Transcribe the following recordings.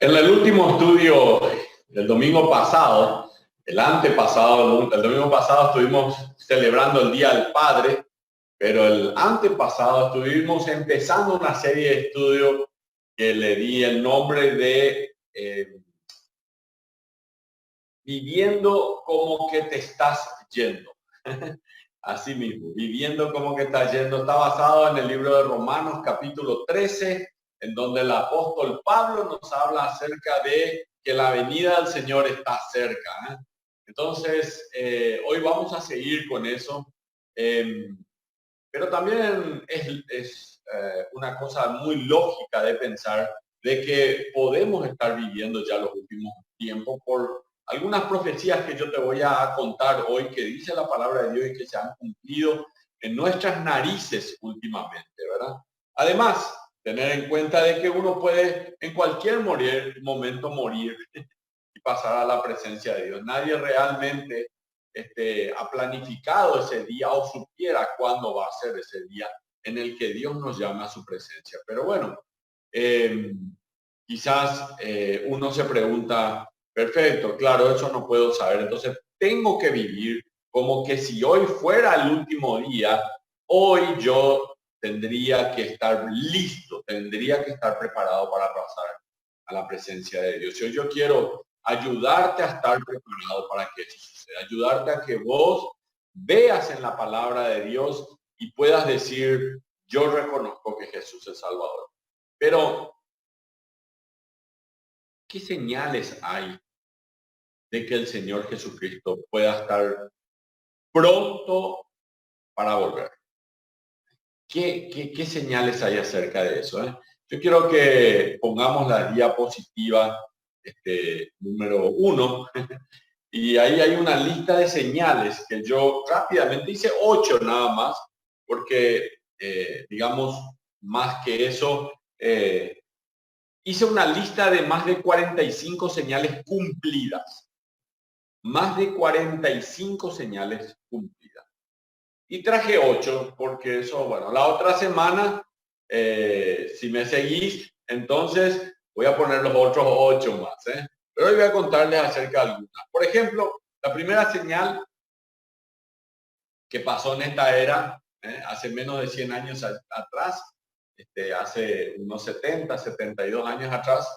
En el último estudio del domingo pasado, el antepasado, el domingo pasado estuvimos celebrando el Día del Padre, pero el antepasado estuvimos empezando una serie de estudios que le di el nombre de Viviendo como que te estás yendo. Así mismo, viviendo como que estás yendo. Está basado en el libro de Romanos capítulo 13, en donde el apóstol Pablo nos habla acerca de que la venida del Señor está cerca. Entonces, hoy vamos a seguir con eso. Pero también es una cosa muy lógica de pensar de que podemos estar viviendo ya los últimos tiempos por algunas profecías que yo te voy a contar hoy, que dice la palabra de Dios y que se han cumplido en nuestras narices últimamente, ¿verdad? Además, tener en cuenta de que uno puede en cualquier momento morir y pasar a la presencia de Dios. Nadie realmente ha planificado ese día o supiera cuándo va a ser ese día en el que Dios nos llama a su presencia. Pero bueno, quizás uno se pregunta, perfecto, claro, eso no puedo saber, entonces tengo que vivir como que si hoy fuera el último día, hoy yo tendría que estar listo, tendría que estar preparado para pasar a la presencia de Dios. Yo quiero ayudarte a estar preparado para que eso suceda, ayudarte a que vos veas en la palabra de Dios y puedas decir, yo reconozco que Jesús es Salvador. Pero, ¿qué señales hay de que el Señor Jesucristo pueda estar pronto para volver? ¿Qué señales hay acerca de eso? Yo quiero que pongamos la diapositiva número 1. Y ahí hay una lista de señales que yo rápidamente hice 8 nada más, porque digamos, más que eso, hice una lista de más de 45 señales cumplidas. Más de 45 señales cumplidas. Y traje 8 porque eso, bueno, la otra semana, si me seguís, entonces voy a poner los otros 8 más. Pero hoy voy a contarles acerca de algunas. Por ejemplo, la primera señal que pasó en esta era, hace menos de 100 años atrás, hace unos 70, 72 años atrás,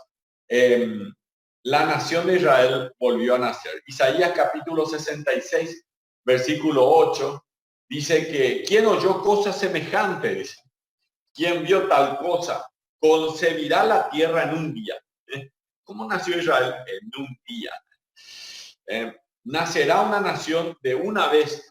la nación de Israel volvió a nacer. Isaías capítulo 66, versículo 8, dice que ¿quién oyó cosa semejante? Dice, ¿quién vio tal cosa? Concebirá la tierra en un día. ¿Cómo nació Israel? En un día. Nacerá una nación de una vez,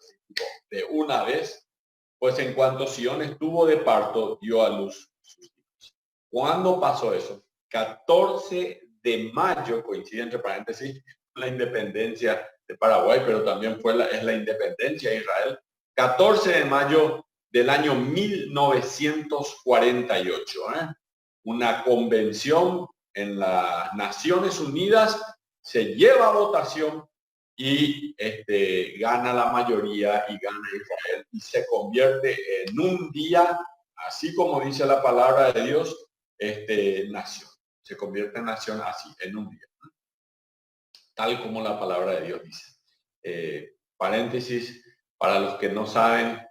pues en cuanto Sión estuvo de parto, dio a luz sus hijos. ¿Cuándo pasó eso? 14 de mayo, coincide entre paréntesis, la independencia de Paraguay, pero también es la independencia de Israel. 14 de mayo del año 1948. Una convención en las Naciones Unidas se lleva a votación y gana la mayoría y gana Israel y se convierte en un día, así como dice la palabra de Dios, nación. Se convierte en nación así, en un día. Tal como la palabra de Dios dice. Paréntesis, para los que no saben,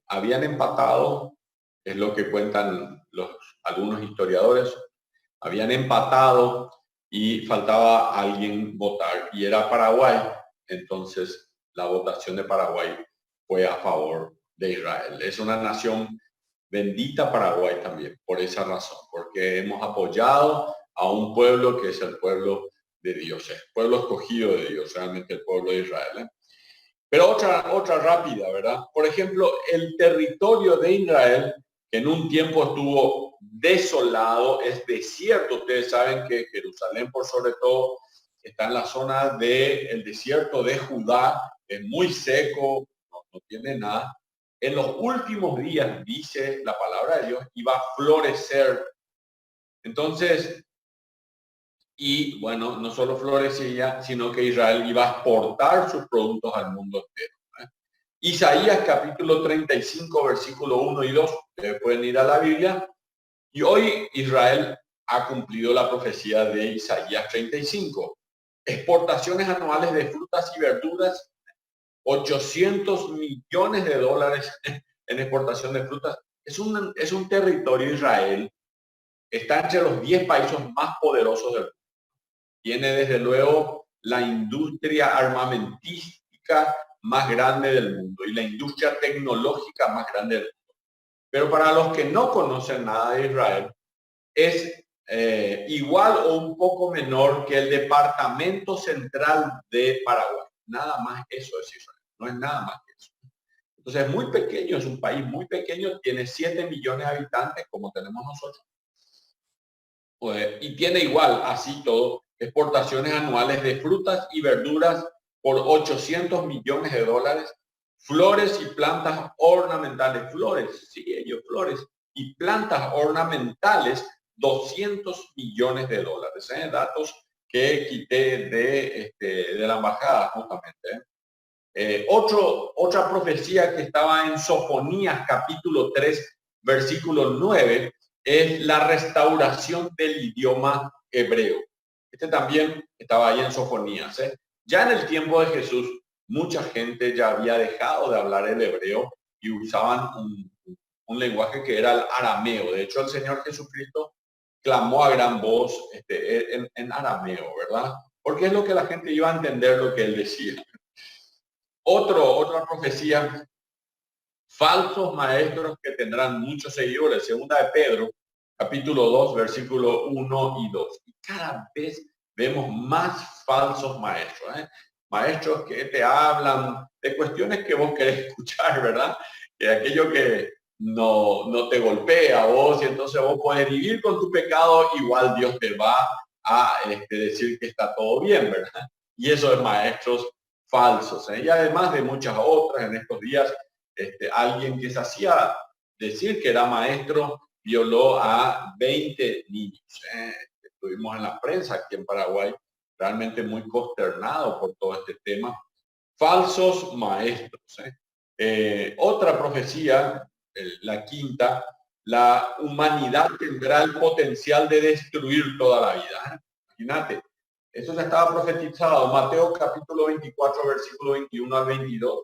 habían empatado, es lo que cuentan algunos historiadores, habían empatado y faltaba alguien votar y era Paraguay. Entonces la votación de Paraguay fue a favor de Israel. Es una nación bendita Paraguay también por esa razón, porque hemos apoyado a un pueblo que es el pueblo de Dios, el pueblo escogido de Dios, realmente el pueblo de Israel. Pero otra rápida, ¿verdad? Por ejemplo, el territorio de Israel, que en un tiempo estuvo desolado, es desierto. Ustedes saben que Jerusalén, por sobre todo, está en la zona del desierto de Judá, es muy seco, no tiene nada. En los últimos días, dice la palabra de Dios, iba a florecer. Entonces, y bueno, no solo florecía, sino que Israel iba a exportar sus productos al mundo entero. Isaías capítulo 35, versículo 1 y 2, ustedes pueden ir a la Biblia. Y hoy Israel ha cumplido la profecía de Isaías 35. Exportaciones anuales de frutas y verduras, 800 millones de dólares en exportación de frutas. Es un territorio de Israel, está entre los 10 países más poderosos del mundo. Tiene desde luego la industria armamentística más grande del mundo y la industria tecnológica más grande del mundo. Pero para los que no conocen nada de Israel, es igual o un poco menor que el departamento central de Paraguay. Nada más eso es Israel, no es nada más que eso. Entonces es muy pequeño, es un país muy pequeño, tiene 7 millones de habitantes como tenemos nosotros. Pues, y tiene igual, así todo, exportaciones anuales de frutas y verduras por 800 millones de dólares, flores y plantas ornamentales, flores, sí, ellos flores, y plantas ornamentales, 200 millones de dólares. Datos que quité de la embajada justamente. Otra profecía que estaba en Sofonías capítulo 3, versículo 9, es la restauración del idioma hebreo. Este también estaba ahí en Sofonías. Ya en el tiempo de Jesús, mucha gente ya había dejado de hablar el hebreo y usaban un lenguaje que era el arameo. De hecho, el Señor Jesucristo clamó a gran voz en arameo, ¿verdad? Porque es lo que la gente iba a entender lo que él decía. Otra profecía, falsos maestros que tendrán muchos seguidores, segunda de Pedro, capítulo 2, versículo 1 y 2. Y cada vez vemos más falsos maestros, maestros que te hablan de cuestiones que vos querés escuchar, ¿verdad? Que aquello que no te golpea a vos y entonces vos podés vivir con tu pecado, igual Dios te va a decir que está todo bien, ¿verdad? Y eso es maestros falsos. Y además de muchas otras, en estos días, alguien que se hacía decir que era maestro violó a 20 niños. Estuvimos en la prensa aquí en Paraguay, realmente muy consternado por todo este tema. Falsos maestros. Otra profecía, la quinta, la humanidad tendrá el potencial de destruir toda la vida. Imagínate, eso ya estaba profetizado, Mateo capítulo 24, versículo 21 al 22,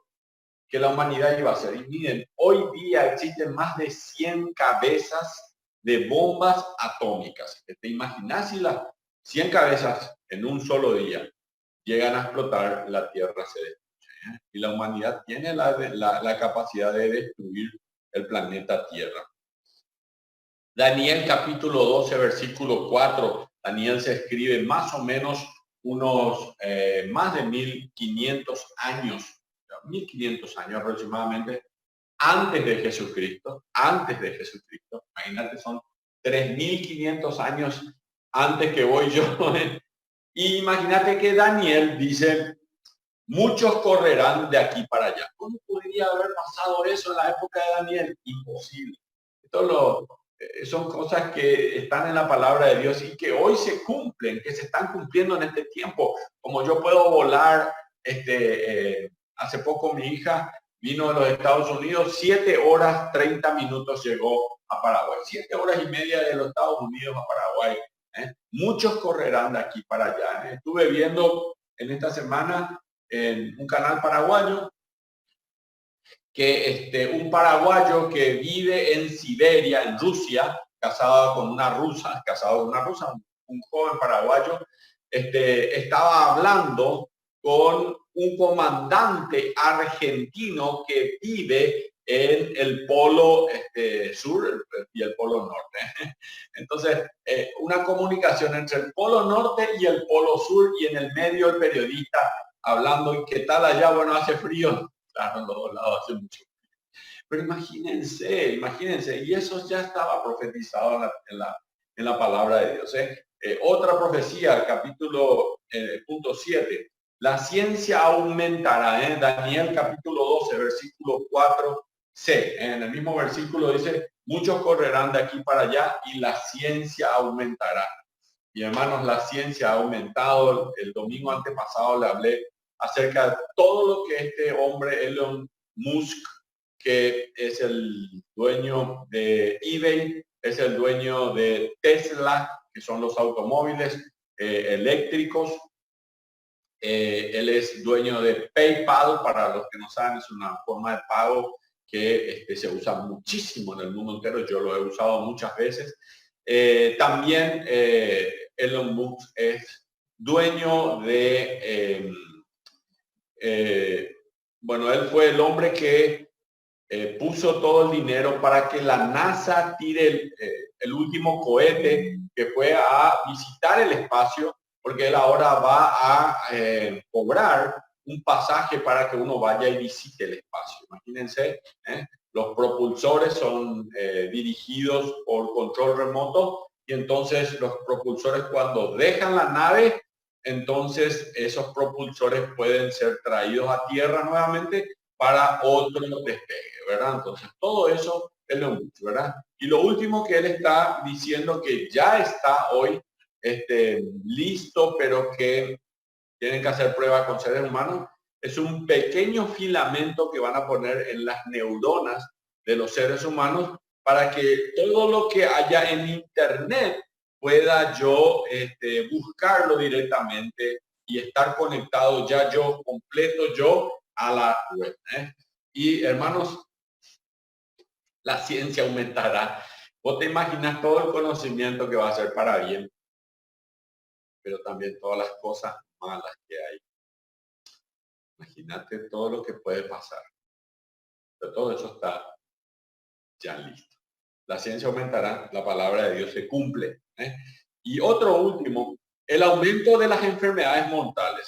que la humanidad iba a ser. Y miren, hoy día existen más de 100 cabezas de bombas atómicas. ¿Te imaginas si las 100 cabezas en un solo día llegan a explotar, la Tierra se destruye? Y la humanidad tiene la capacidad de destruir el planeta Tierra. Daniel capítulo 12, versículo 4. Daniel se escribe más o menos unos más de 1500 años, 1500 años aproximadamente, antes de Jesucristo. Imagínate, son 3500 años antes que voy yo. Y imagínate que Daniel dice, muchos correrán de aquí para allá. ¿Cómo podría haber pasado eso en la época de Daniel? Imposible. Esto son cosas que están en la palabra de Dios y que hoy se cumplen, que se están cumpliendo en este tiempo. Como yo puedo volar, hace poco mi hija vino de los Estados Unidos, 7 horas 30 minutos llegó a Paraguay, 7 horas y media de los Estados Unidos a Paraguay. Muchos correrán de aquí para allá. Estuve viendo en esta semana en un canal paraguayo que un paraguayo que vive en Siberia, en Rusia, casado con una rusa, un joven paraguayo, estaba hablando con un comandante argentino que vive en el polo sur y el polo norte. Entonces, una comunicación entre el polo norte y el polo sur, y en el medio el periodista hablando, ¿y qué tal allá? Bueno, hace frío. Claro, en los dos lados hace mucho. Pero imagínense, y eso ya estaba profetizado en la palabra de Dios. Otra profecía, capítulo punto 7, la ciencia aumentará. Daniel capítulo 12, versículo 4c. En el mismo versículo dice, muchos correrán de aquí para allá y la ciencia aumentará. Y hermanos, la ciencia ha aumentado. El domingo antepasado le hablé acerca de todo lo que este hombre, Elon Musk, que es el dueño de eBay, es el dueño de Tesla, que son los automóviles eléctricos. Él es dueño de PayPal, para los que no saben, es una forma de pago que se usa muchísimo en el mundo entero. Yo lo he usado muchas veces. También Elon Musk es dueño de, bueno, él fue el hombre que puso todo el dinero para que la NASA tire el último cohete que fue a visitar el espacio, porque él ahora va a cobrar un pasaje para que uno vaya y visite el espacio. Imagínense, los propulsores son dirigidos por control remoto, y entonces los propulsores, cuando dejan la nave, entonces esos propulsores pueden ser traídos a tierra nuevamente para otro despegue, ¿verdad? Entonces, todo eso es lo mucho, ¿verdad? Y lo último que él está diciendo, que ya está hoy listo, pero que tienen que hacer pruebas con seres humanos, es un pequeño filamento que van a poner en las neuronas de los seres humanos para que todo lo que haya en internet pueda yo buscarlo directamente y estar conectado ya yo, completo yo, a la web. Y hermanos, la ciencia aumentará. Vos te imaginas todo el conocimiento que va a ser para bien, pero también todas las cosas malas que hay. Imagínate todo lo que puede pasar. Pero todo eso está ya listo. La ciencia aumentará, la palabra de Dios se cumple. Y otro último, el aumento de las enfermedades mortales.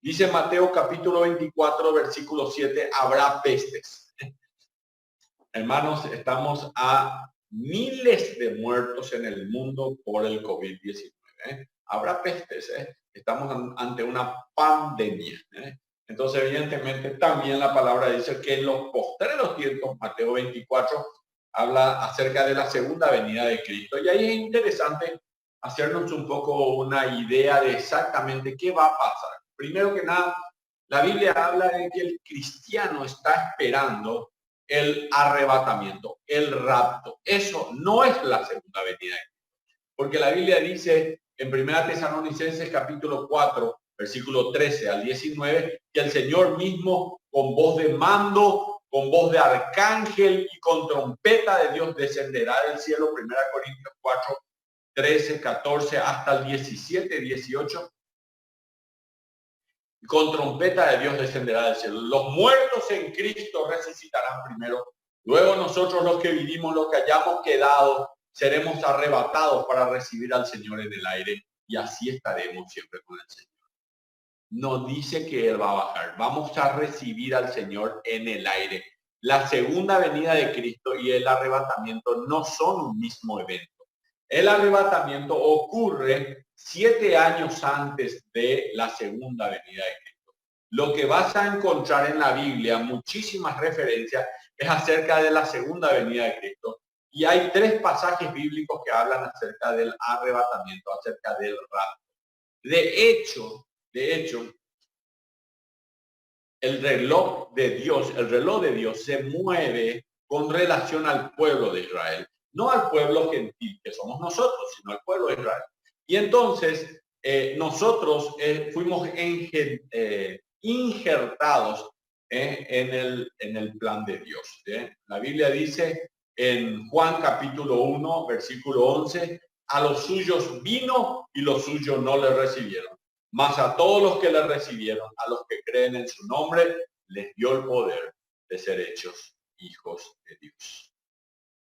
Dice Mateo capítulo 24, versículo 7, habrá pestes. Hermanos, estamos a miles de muertos en el mundo por el COVID-19. Habrá pestes. Estamos ante una pandemia. Entonces, evidentemente, también la palabra dice que en los postreros tiempos, Mateo 24, habla acerca de la segunda venida de Cristo. Y ahí es interesante hacernos un poco una idea de exactamente qué va a pasar. Primero que nada, la Biblia habla de que el cristiano está esperando el arrebatamiento, el rapto. Eso no es la segunda venida de Cristo. Porque la Biblia dice en 1 Tesalonicenses capítulo 4, versículo 13 al 19, que el Señor mismo, con voz de mando, con voz de arcángel y con trompeta de Dios, descenderá del cielo. 1 Corintios 4, 13, 14 hasta el 17, 18. Con trompeta de Dios descenderá del cielo. Los muertos en Cristo resucitarán primero. Luego nosotros, los que vivimos, los que hayamos quedado, seremos arrebatados para recibir al Señor en el aire, y así estaremos siempre con el Señor. No dice que Él va a bajar. Vamos a recibir al Señor en el aire. La segunda venida de Cristo y el arrebatamiento no son un mismo evento. El arrebatamiento ocurre 7 años antes de la segunda venida de Cristo. Lo que vas a encontrar en la Biblia, muchísimas referencias, es acerca de la segunda venida de Cristo. Y hay 3 pasajes bíblicos que hablan acerca del arrebatamiento, acerca del rapto. De hecho, el reloj de Dios se mueve con relación al pueblo de Israel. No al pueblo gentil, que somos nosotros, sino al pueblo de Israel. Y entonces nosotros fuimos injertados en el plan de Dios. La Biblia dice en Juan capítulo 1, versículo 11, a los suyos vino y los suyos no le recibieron. Mas a todos los que le recibieron, a los que creen en su nombre, les dio el poder de ser hechos hijos de Dios.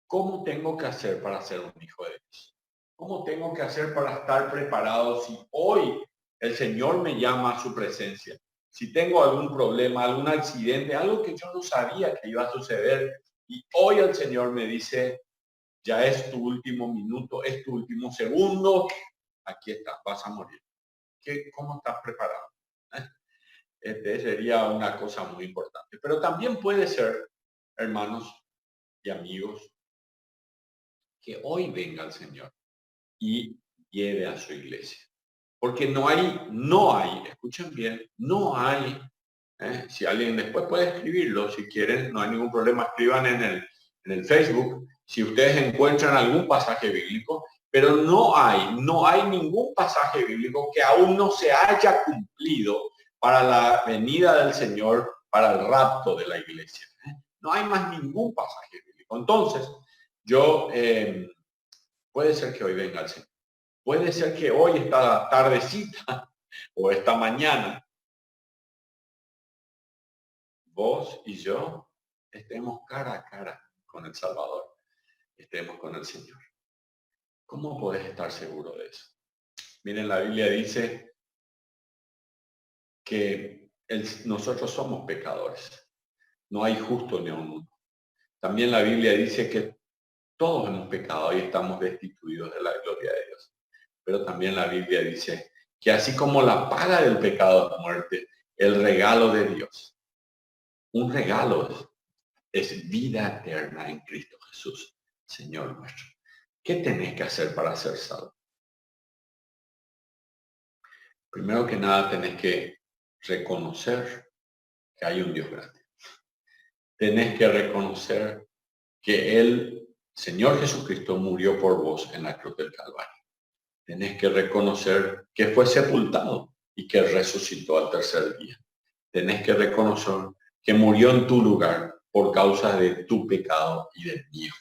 ¿Cómo tengo que hacer para ser un hijo de Dios? ¿Cómo tengo que hacer para estar preparado si hoy el Señor me llama a su presencia? Si tengo algún problema, algún accidente, algo que yo no sabía que iba a suceder, y hoy el Señor me dice, ya es tu último minuto, es tu último segundo, aquí estás, vas a morir. ¿Cómo estás preparado? Sería una cosa muy importante. Pero también puede ser, hermanos y amigos, que hoy venga el Señor y lleve a su iglesia. Porque no hay, escuchen bien, no hay, si alguien después puede escribirlo, si quieren, no hay ningún problema, escriban en el Facebook, si ustedes encuentran algún pasaje bíblico, Pero no hay ningún pasaje bíblico que aún no se haya cumplido para la venida del Señor, para el rapto de la iglesia. No hay más ningún pasaje bíblico. Entonces, puede ser que hoy venga el Señor. Puede ser que hoy, esta tardecita o esta mañana, vos y yo estemos cara a cara con el Salvador, estemos con el Señor. ¿Cómo podés estar seguro de eso? Miren, la Biblia dice que nosotros somos pecadores. No hay justo ni uno. También la Biblia dice que todos hemos pecado y estamos destituidos de la gloria de Dios. Pero también la Biblia dice que así como la paga del pecado es muerte, el regalo de Dios, un regalo es vida eterna en Cristo Jesús, Señor nuestro. ¿Qué tenés que hacer para ser salvo? Primero que nada, tenés que reconocer que hay un Dios grande. Tenés que reconocer que el Señor Jesucristo murió por vos en la cruz del Calvario. Tenés que reconocer que fue sepultado y que resucitó al tercer día. Tenés que reconocer que murió en tu lugar por causa de tu pecado y del mío.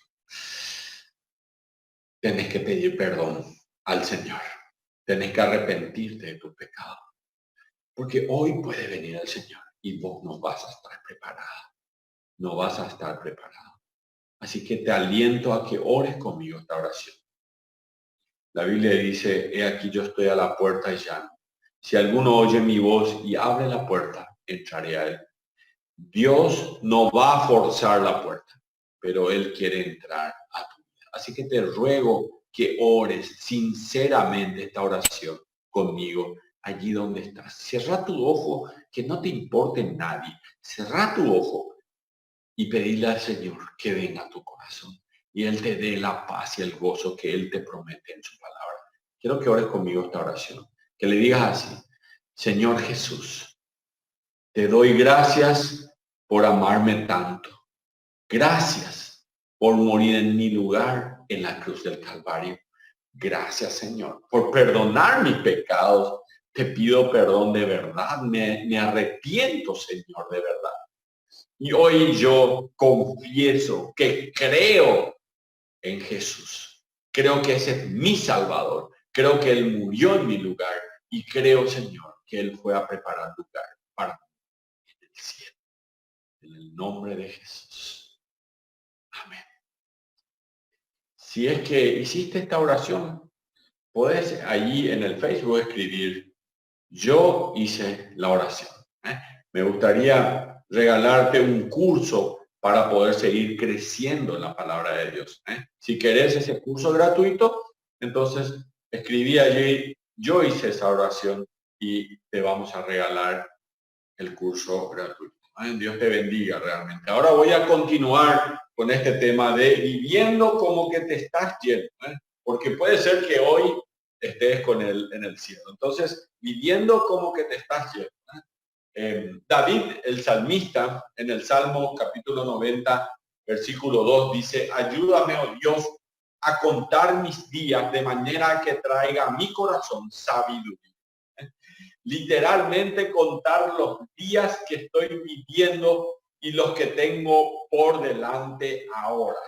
Tenés que pedir perdón al Señor. Tenés que arrepentirte de tu pecado. Porque hoy puede venir el Señor y vos no vas a estar preparado. No vas a estar preparado. Así que te aliento a que ores conmigo esta oración. La Biblia dice, he aquí yo estoy a la puerta y llamo. Si alguno oye mi voz y abre la puerta, entraré a él. Dios no va a forzar la puerta, pero Él quiere entrar a tu vida. Así que te ruego que ores sinceramente esta oración conmigo, allí donde estás. Cierra tu ojo, que no te importe nadie. Cierra tu ojo y pedirle al Señor que venga a tu corazón y Él te dé la paz y el gozo que Él te promete en su palabra. Quiero que ores conmigo esta oración, que le digas así: Señor Jesús, te doy gracias por amarme tanto. Gracias por morir en mi lugar en la cruz del Calvario. Gracias, Señor, por perdonar mis pecados. Te pido perdón de verdad. Me arrepiento, Señor, de verdad. Y hoy yo confieso que creo en Jesús. Creo que ese es mi Salvador. Creo que Él murió en mi lugar. Y creo, Señor, que Él fue a preparar lugar para mí en el cielo. En el nombre de Jesús. Amén. Si es que hiciste esta oración, puedes allí en el Facebook escribir: yo hice la oración. Me gustaría regalarte un curso para poder seguir creciendo en la palabra de Dios. Si querés ese curso gratuito, entonces escribí allí: yo hice esa oración, y te vamos a regalar el curso gratuito. Dios te bendiga realmente. Ahora voy a continuar con este tema de viviendo como que te estás yendo, porque puede ser que hoy estés con Él en el cielo. Entonces, viviendo como que te estás yendo. David, el salmista, en el Salmo capítulo 90, versículo 2, dice: ayúdame, oh Dios, a contar mis días de manera que traiga a mi corazón sabiduría. Literalmente contar los días que estoy viviendo y los que tengo por delante ahora.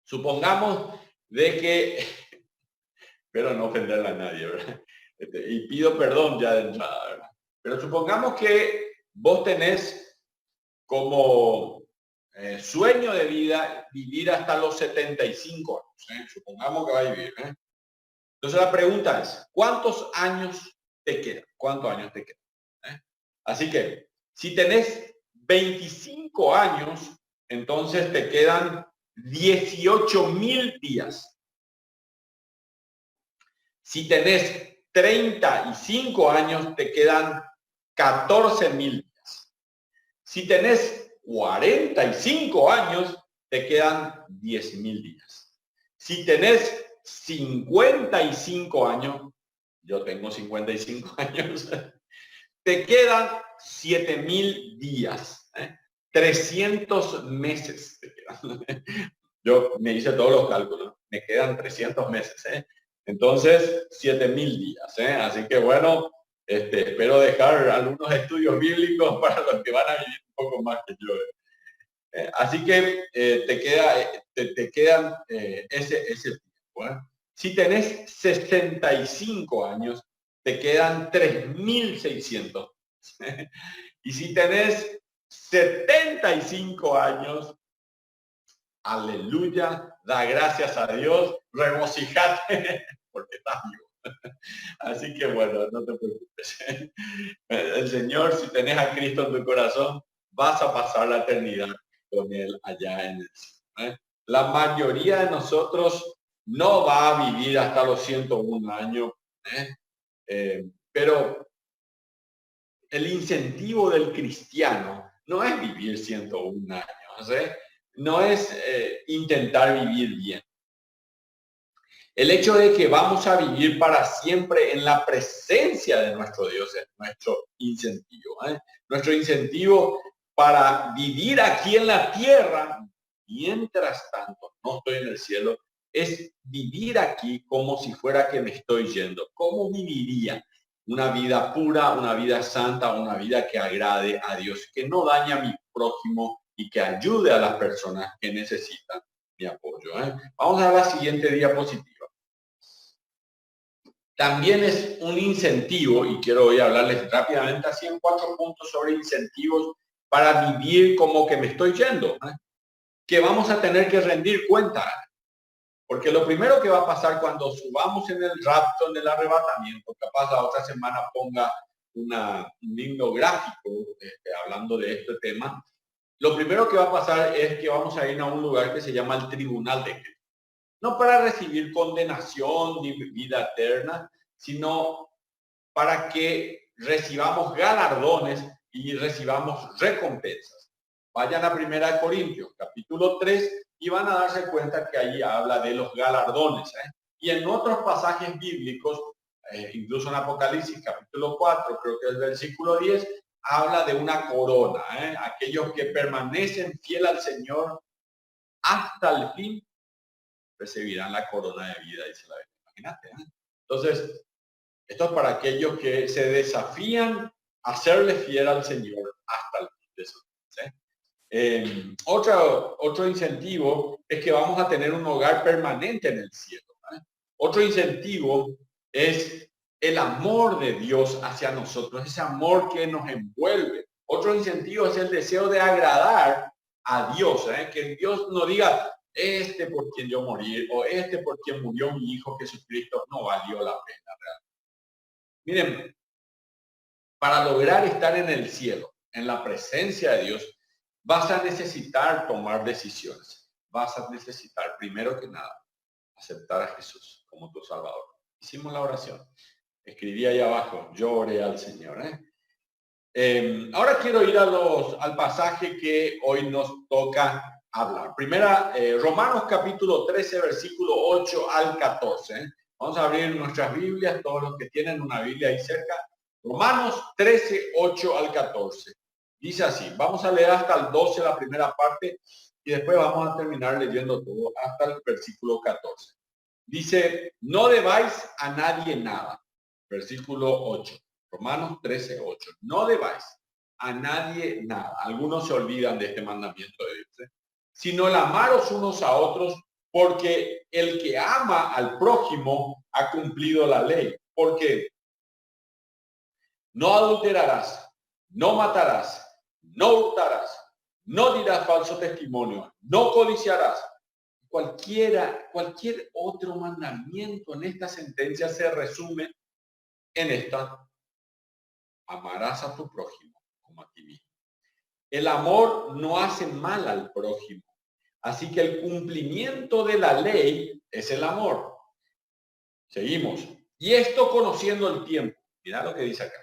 Supongamos de que, pero no ofender a nadie, ¿verdad? Y pido perdón ya de entrada, ¿verdad? Pero supongamos que vos tenés como sueño de vida vivir hasta los 75 años. Supongamos que va a vivir. Entonces la pregunta es: ¿cuántos años te quedan? ¿Cuántos años te quedan? Así que si tenés 25 años, entonces te quedan 18,000 días. Si tenés 35 años, te quedan 14,000 días. Si tenés 45 años, te quedan 10,000 días. Si tenés 55 años, yo tengo 55 años, te quedan 7,000 días, 300 meses te quedan. yo me hice todos los cálculos, me quedan 300 meses, ¿eh? Entonces, 7.000 días, ¿eh? Así que bueno, espero dejar algunos estudios bíblicos para los que van a vivir un poco más que yo. Así que te quedan ese tiempo, ¿eh? Si tenés 65 años, te quedan 3.600. Y si tenés 75 años, aleluya, da gracias a Dios, regocijate porque estás vivo. Así que bueno, no te preocupes. El Señor, si tenés a Cristo en tu corazón, vas a pasar la eternidad con Él allá en el cielo, ¿eh? La mayoría de nosotros no va a vivir hasta los 101 años, ¿eh? Pero el incentivo del cristiano no es vivir 101 años, ¿eh? No es intentar vivir bien. El hecho de que vamos a vivir para siempre en la presencia de nuestro Dios es nuestro incentivo, ¿eh? Nuestro incentivo para vivir aquí en la tierra, mientras tanto no estoy en el cielo, es vivir aquí como si fuera que me estoy yendo. ¿Cómo viviría? Una vida pura, una vida santa, una vida que agrade a Dios, que no dañe a mi prójimo y que ayude a las personas que necesitan mi apoyo, ¿eh? Vamos a la siguiente diapositiva. También es un incentivo, y quiero hoy hablarles rápidamente así en 4 puntos sobre incentivos para vivir como que me estoy yendo, ¿eh? Que vamos a tener que rendir cuenta. Porque lo primero que va a pasar cuando subamos en el rapto, en el arrebatamiento, capaz la otra semana ponga un lindo gráfico hablando de este tema, lo primero que va a pasar es que vamos a ir a un lugar que se llama el Tribunal de Cristo. No para recibir condenación ni vida eterna, sino para que recibamos galardones y recibamos recompensas. Vayan a 1 Corintios, capítulo 3, y van a darse cuenta que ahí habla de los galardones, ¿eh? Y en otros pasajes bíblicos, incluso en Apocalipsis, capítulo 4, creo que es el versículo 10, habla de una corona, ¿eh? Aquellos que permanecen fiel al Señor hasta el fin recibirán la corona de vida, dice la Biblia. Imagínate, ¿eh? Entonces, esto es para aquellos que se desafían a serle fiel al Señor hasta el fin de su vida, ¿eh? Otro incentivo es que vamos a tener un hogar permanente en el cielo, ¿eh? Otro incentivo es el amor de Dios hacia nosotros, ese amor que nos envuelve. Otro incentivo es el deseo de agradar a Dios, ¿eh? Que Dios no diga, por quien yo morí, o por quien murió mi hijo Jesucristo, no valió la pena realmente. Miren, para lograr estar en el cielo, en la presencia de Dios, vas a necesitar tomar decisiones. Vas a necesitar, primero que nada, aceptar a Jesús como tu Salvador. Hicimos la oración. Escribí ahí abajo, yo oré al Señor, ¿eh? Ahora quiero ir al pasaje que hoy nos toca hablar. Primera, Romanos capítulo 13, versículo 8 al 14. ¿Eh? Vamos a abrir nuestras Biblias, todos los que tienen una Biblia ahí cerca. Romanos 13, 8 al 14. Dice así, vamos a leer hasta el 12 la primera parte y después vamos a terminar leyendo todo hasta el versículo 14. Dice, no debáis a nadie nada. Versículo 8. Romanos 13, 8. No debáis a nadie nada. Algunos se olvidan de este mandamiento de Dios, ¿eh? Sino el amaros unos a otros, porque el que ama al prójimo ha cumplido la ley. Porque no adulterarás, no matarás, no hurtarás, no dirás falso testimonio, no codiciarás. Cualquier otro mandamiento en esta sentencia se resume en esta: amarás a tu prójimo como a ti mismo. El amor no hace mal al prójimo. Así que el cumplimiento de la ley es el amor. Seguimos. Y esto conociendo el tiempo. Mira lo que dice acá.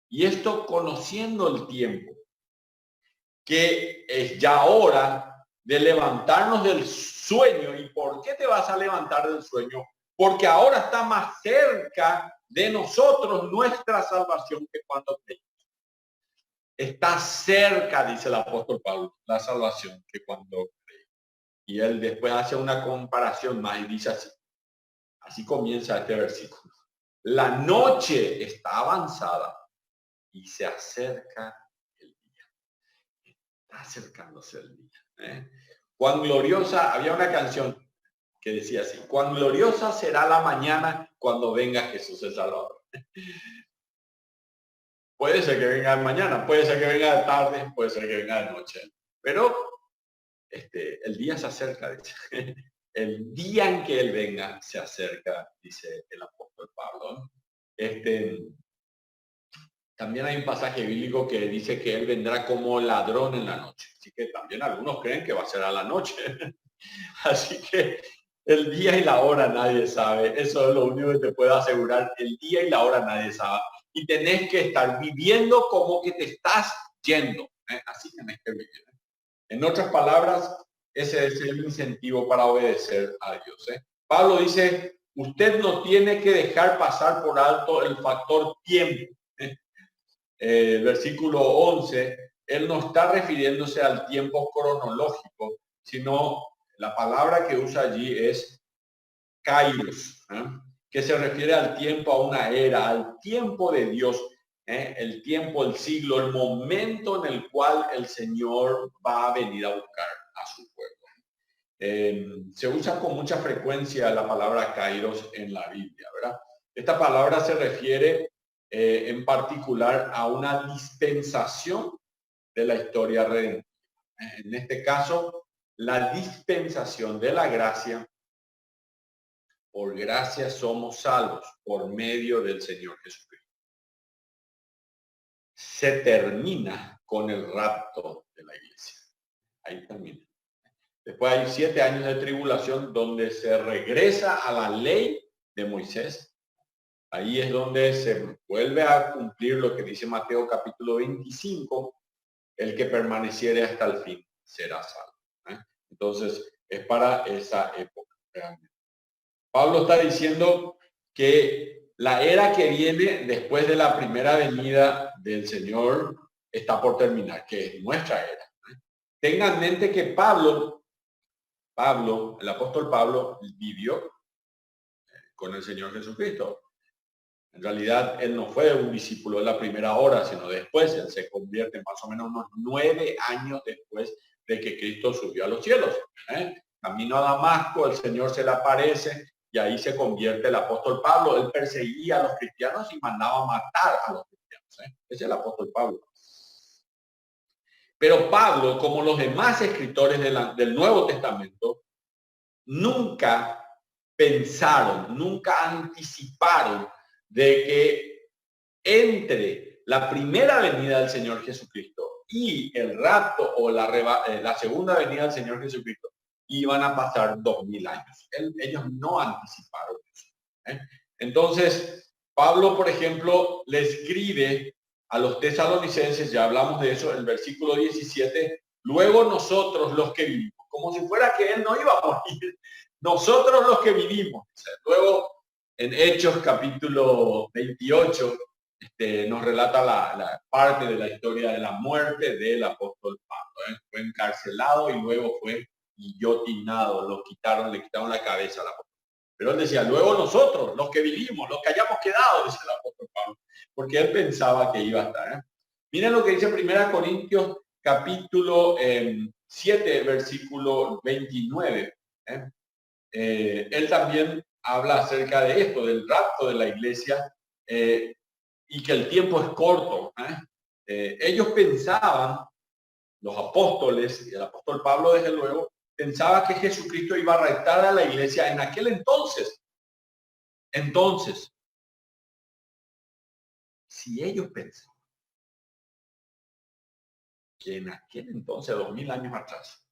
Y esto conociendo el tiempo, que es ya hora de levantarnos del sueño. ¿Y por qué te vas a levantar del sueño? Porque ahora está más cerca de nosotros nuestra salvación que cuando creímos. Está cerca, dice el apóstol Pablo, la salvación que cuando creímos. Y él después hace una comparación más y dice así. Así comienza este versículo. La noche está avanzada y se acerca el día. Está acercándose el día. Cuán gloriosa, había una canción que decía así, cuán gloriosa será la mañana cuando venga Jesús el Salvador. Puede ser que venga mañana, puede ser que venga de tarde, puede ser que venga de noche, pero el día se acerca, dice. El día en que Él venga se acerca, dice el apóstol Pablo. También hay un pasaje bíblico que dice que Él vendrá como ladrón en la noche. Así que también algunos creen que va a ser a la noche. Así que el día y la hora nadie sabe. Eso es lo único que te puedo asegurar. El día y la hora nadie sabe. Y tenés que estar viviendo como que te estás yendo. Así tenés que vivir. En otras palabras, ese es el incentivo para obedecer a Dios. Pablo dice, usted no tiene que dejar pasar por alto el factor tiempo. Versículo 11, él no está refiriéndose al tiempo cronológico, sino la palabra que usa allí es kairos, que se refiere al tiempo, a una era, al tiempo de Dios, el tiempo, el siglo, el momento en el cual el Señor va a venir a buscar a su pueblo. Se usa con mucha frecuencia la palabra kairos en la Biblia, ¿verdad? Esta palabra se refiere en particular a una dispensación de la historia redentiva. En este caso, la dispensación de la gracia. Por gracia somos salvos por medio del Señor Jesucristo. Se termina con el rapto de la iglesia. Ahí termina. Después hay 7 años de tribulación donde se regresa a la ley de Moisés. Ahí es donde se vuelve a cumplir lo que dice Mateo capítulo 25, el que permaneciere hasta el fin será salvo. Entonces, es para esa época realmente. Pablo está diciendo que la era que viene después de la primera venida del Señor está por terminar, que es nuestra era. Tengan en mente que Pablo, el apóstol Pablo, vivió con el Señor Jesucristo. En realidad, él no fue un discípulo de la primera hora, sino después. Él se convierte más o menos unos 9 años después de que Cristo subió a los cielos. Camino a Damasco, el Señor se le aparece y ahí se convierte el apóstol Pablo. Él perseguía a los cristianos y mandaba matar a los cristianos. Ese es el apóstol Pablo. Pero Pablo, como los demás escritores del Nuevo Testamento, nunca pensaron, nunca anticiparon de que entre la primera venida del Señor Jesucristo y el rapto o la segunda venida del Señor Jesucristo iban a pasar 2000 años. Ellos no anticiparon eso. Entonces, Pablo, por ejemplo, le escribe a los tesalonicenses, ya hablamos de eso, el versículo 17, luego nosotros los que vivimos, como si fuera que él no iba a morir, nosotros los que vivimos. Luego, en Hechos capítulo 28, nos relata la parte de la historia de la muerte del apóstol Pablo. Fue encarcelado y luego fue guillotinado, le quitaron la cabeza al apóstol. Pero él decía, luego nosotros, los que vivimos, los que hayamos quedado, dice el apóstol Pablo, porque él pensaba que iba a estar. Miren lo que dice 1 Corintios capítulo 7, versículo 29. Él también habla acerca de esto, del rapto de la iglesia, y que el tiempo es corto. Ellos pensaban, los apóstoles, y el apóstol Pablo desde luego, pensaba que Jesucristo iba a raptar a la iglesia en aquel entonces. Entonces, si ellos pensaban que en aquel entonces, 2000 años atrás,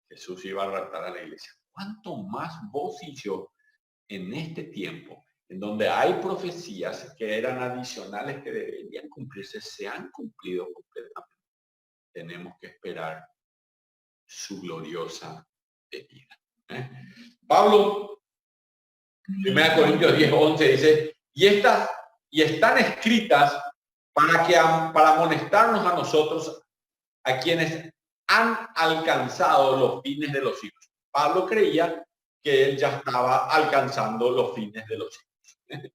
Jesús iba a raptar a la iglesia, ¿cuánto más vos y yo en este tiempo, en donde hay profecías que eran adicionales que deberían cumplirse, se han cumplido completamente? Tenemos que esperar su gloriosa venida. Pablo, 1 Corintios 10, 11 dice, y están escritas para amonestarnos a nosotros, a quienes han alcanzado los fines de los siglos. Pablo creía que él ya estaba alcanzando los fines de los siglos.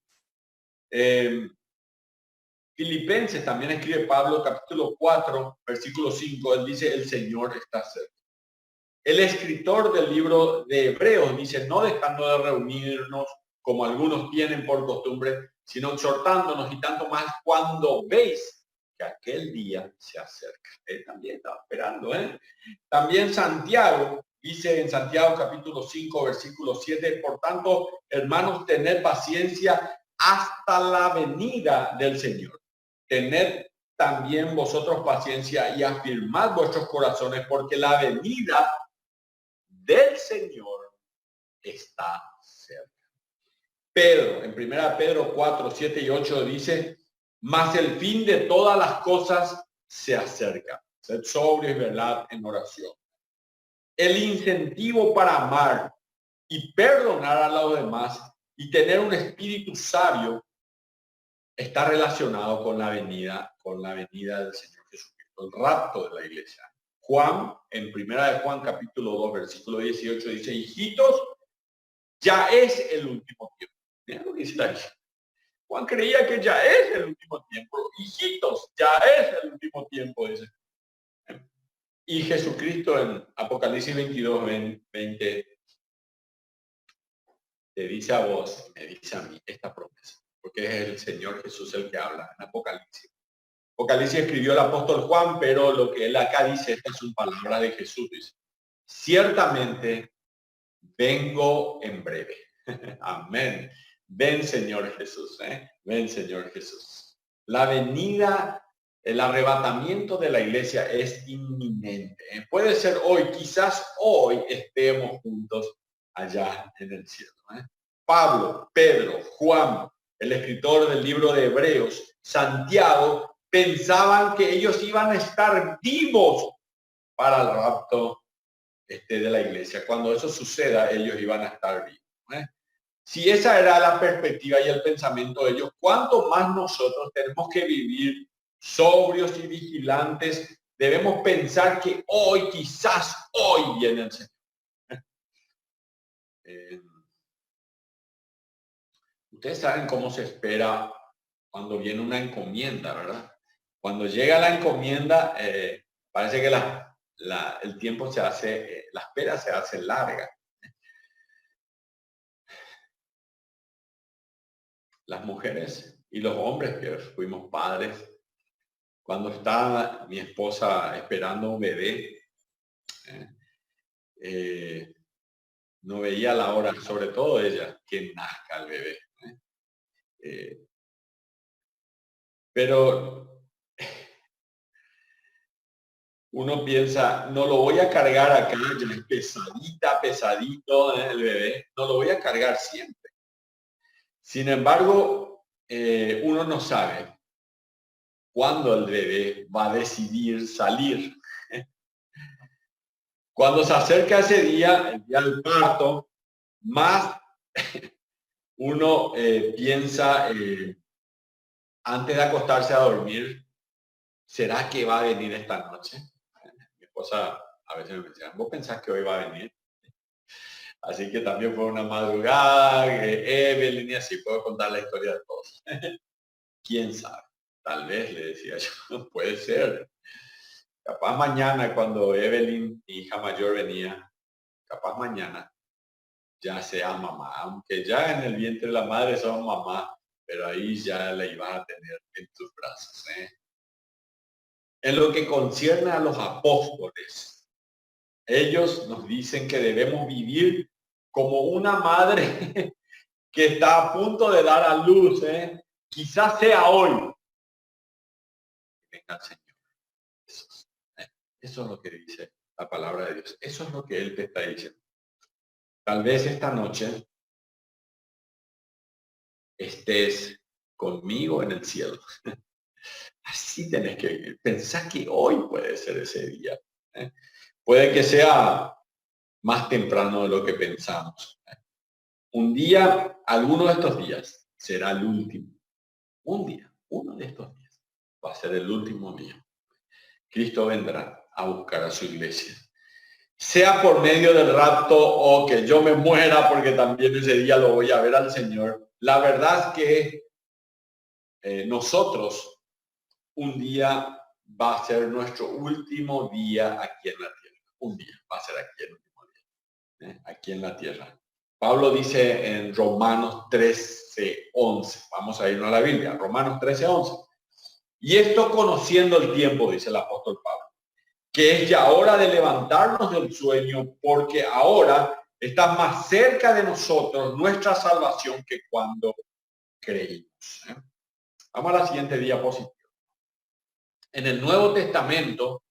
Filipenses también escribe Pablo, capítulo 4, versículo 5, él dice, el Señor está cerca. El escritor del libro de Hebreos dice, no dejando de reunirnos como algunos tienen por costumbre, sino exhortándonos y tanto más cuando veis que aquel día se acerca. Él también estaba esperando. También Santiago dice en Santiago capítulo 5, versículo 7, por tanto, hermanos, tened paciencia hasta la venida del Señor. Tened también vosotros paciencia y afirmad vuestros corazones, porque la venida del Señor está cerca. Pedro, en 1 Pedro 4, 7 y 8 dice, mas el fin de todas las cosas se acerca. Sed sobrios y velad en oración. El incentivo para amar y perdonar a los demás y tener un espíritu sabio está relacionado con la venida del Señor Jesucristo, el rapto de la iglesia. Juan, en 1 Juan capítulo 2, versículo 18, dice, hijitos, ya es el último tiempo. Mira lo que dice la Biblia. Juan creía que ya es el último tiempo. Hijitos, ya es el último tiempo, dice. Y Jesucristo en Apocalipsis 22, 20, te dice a vos, me dice a mí esta promesa, porque es el Señor Jesús el que habla en Apocalipsis. Apocalipsis escribió el apóstol Juan, pero lo que él acá dice, estas son palabras de Jesús, dice, ciertamente vengo en breve. Amén. Ven, Señor Jesús, ven, Señor Jesús. La venida, el arrebatamiento de la iglesia es inminente. Puede ser hoy, quizás hoy estemos juntos allá en el cielo. Pablo, Pedro, Juan, el escritor del libro de Hebreos, Santiago, pensaban que ellos iban a estar vivos para el rapto de la iglesia. Cuando eso suceda, ellos iban a estar vivos. Si esa era la perspectiva y el pensamiento de ellos, ¿cuánto más nosotros tenemos que vivir sobrios y vigilantes? Debemos pensar que hoy, quizás hoy viene el Señor. Ustedes saben cómo se espera cuando viene una encomienda, ¿verdad? Cuando llega la encomienda, parece que el tiempo se hace, la espera se hace larga. Las mujeres y los hombres que fuimos padres, cuando estaba mi esposa esperando un bebé, no veía la hora, sobre todo ella, que nazca el bebé. Pero uno piensa, no lo voy a cargar acá, ya es pesadito el bebé, no lo voy a cargar siempre. Sin embargo, uno no sabe cuándo el bebé va a decidir salir. Cuando se acerca ese día, el día del parto, más uno piensa, antes de acostarse a dormir, ¿será que va a venir esta noche? Mi esposa a veces me decía, ¿vos pensás que hoy va a venir? Así que también fue una madrugada, Evelyn, y así puedo contar la historia de todos. ¿Quién sabe? Tal vez, le decía yo, puede ser. Capaz mañana cuando Evelyn, mi hija mayor, venía, capaz mañana ya sea mamá, aunque ya en el vientre de la madre son mamá, pero ahí ya la ibas a tener en tus brazos. En lo que concierne a los apóstoles, ellos nos dicen que debemos vivir como una madre que está a punto de dar a luz. Quizás sea hoy. Venga el Señor. Eso es lo que dice la palabra de Dios. Eso es lo que Él te está diciendo. Tal vez esta noche estés conmigo en el cielo. Así tenés que vivir. Pensá que hoy puede ser ese día. Puede que sea más temprano de lo que pensamos. Un día, alguno de estos días, será el último. Un día, uno de estos días, va a ser el último mío. Cristo vendrá a buscar a su iglesia. Sea por medio del rapto o que yo me muera, porque también ese día lo voy a ver al Señor. La verdad es que nosotros un día va a ser nuestro último día aquí en la tierra. Un día va a ser aquí el último día, aquí en la tierra. Pablo dice en Romanos 13:11. Vamos a irnos a la Biblia. Romanos 13:11. Y esto conociendo el tiempo, dice el apóstol Pablo, que es ya hora de levantarnos del sueño, porque ahora está más cerca de nosotros nuestra salvación que cuando creímos. Vamos a la siguiente diapositiva. En el Nuevo Testamento,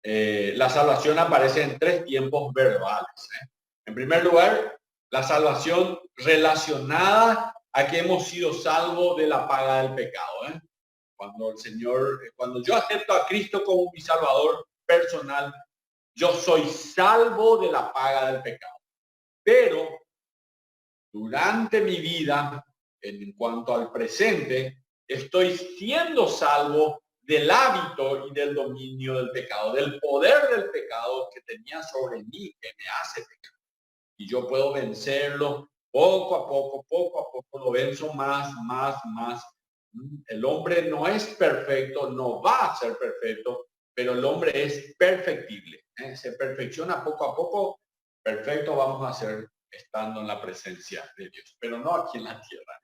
la salvación aparece en 3 tiempos verbales. En primer lugar, la salvación relacionada a que hemos sido salvos de la paga del pecado. Cuando yo acepto a Cristo como mi Salvador personal, yo soy salvo de la paga del pecado. Pero durante mi vida, en cuanto al presente, estoy siendo salvo del hábito y del dominio del pecado, del poder del pecado que tenía sobre mí, que me hace pecar. Y yo puedo vencerlo poco a poco lo venzo más. El hombre no es perfecto, no va a ser perfecto, pero el hombre es perfectible. Se perfecciona poco a poco. Perfecto vamos a ser estando en la presencia de Dios, pero no aquí en la tierra.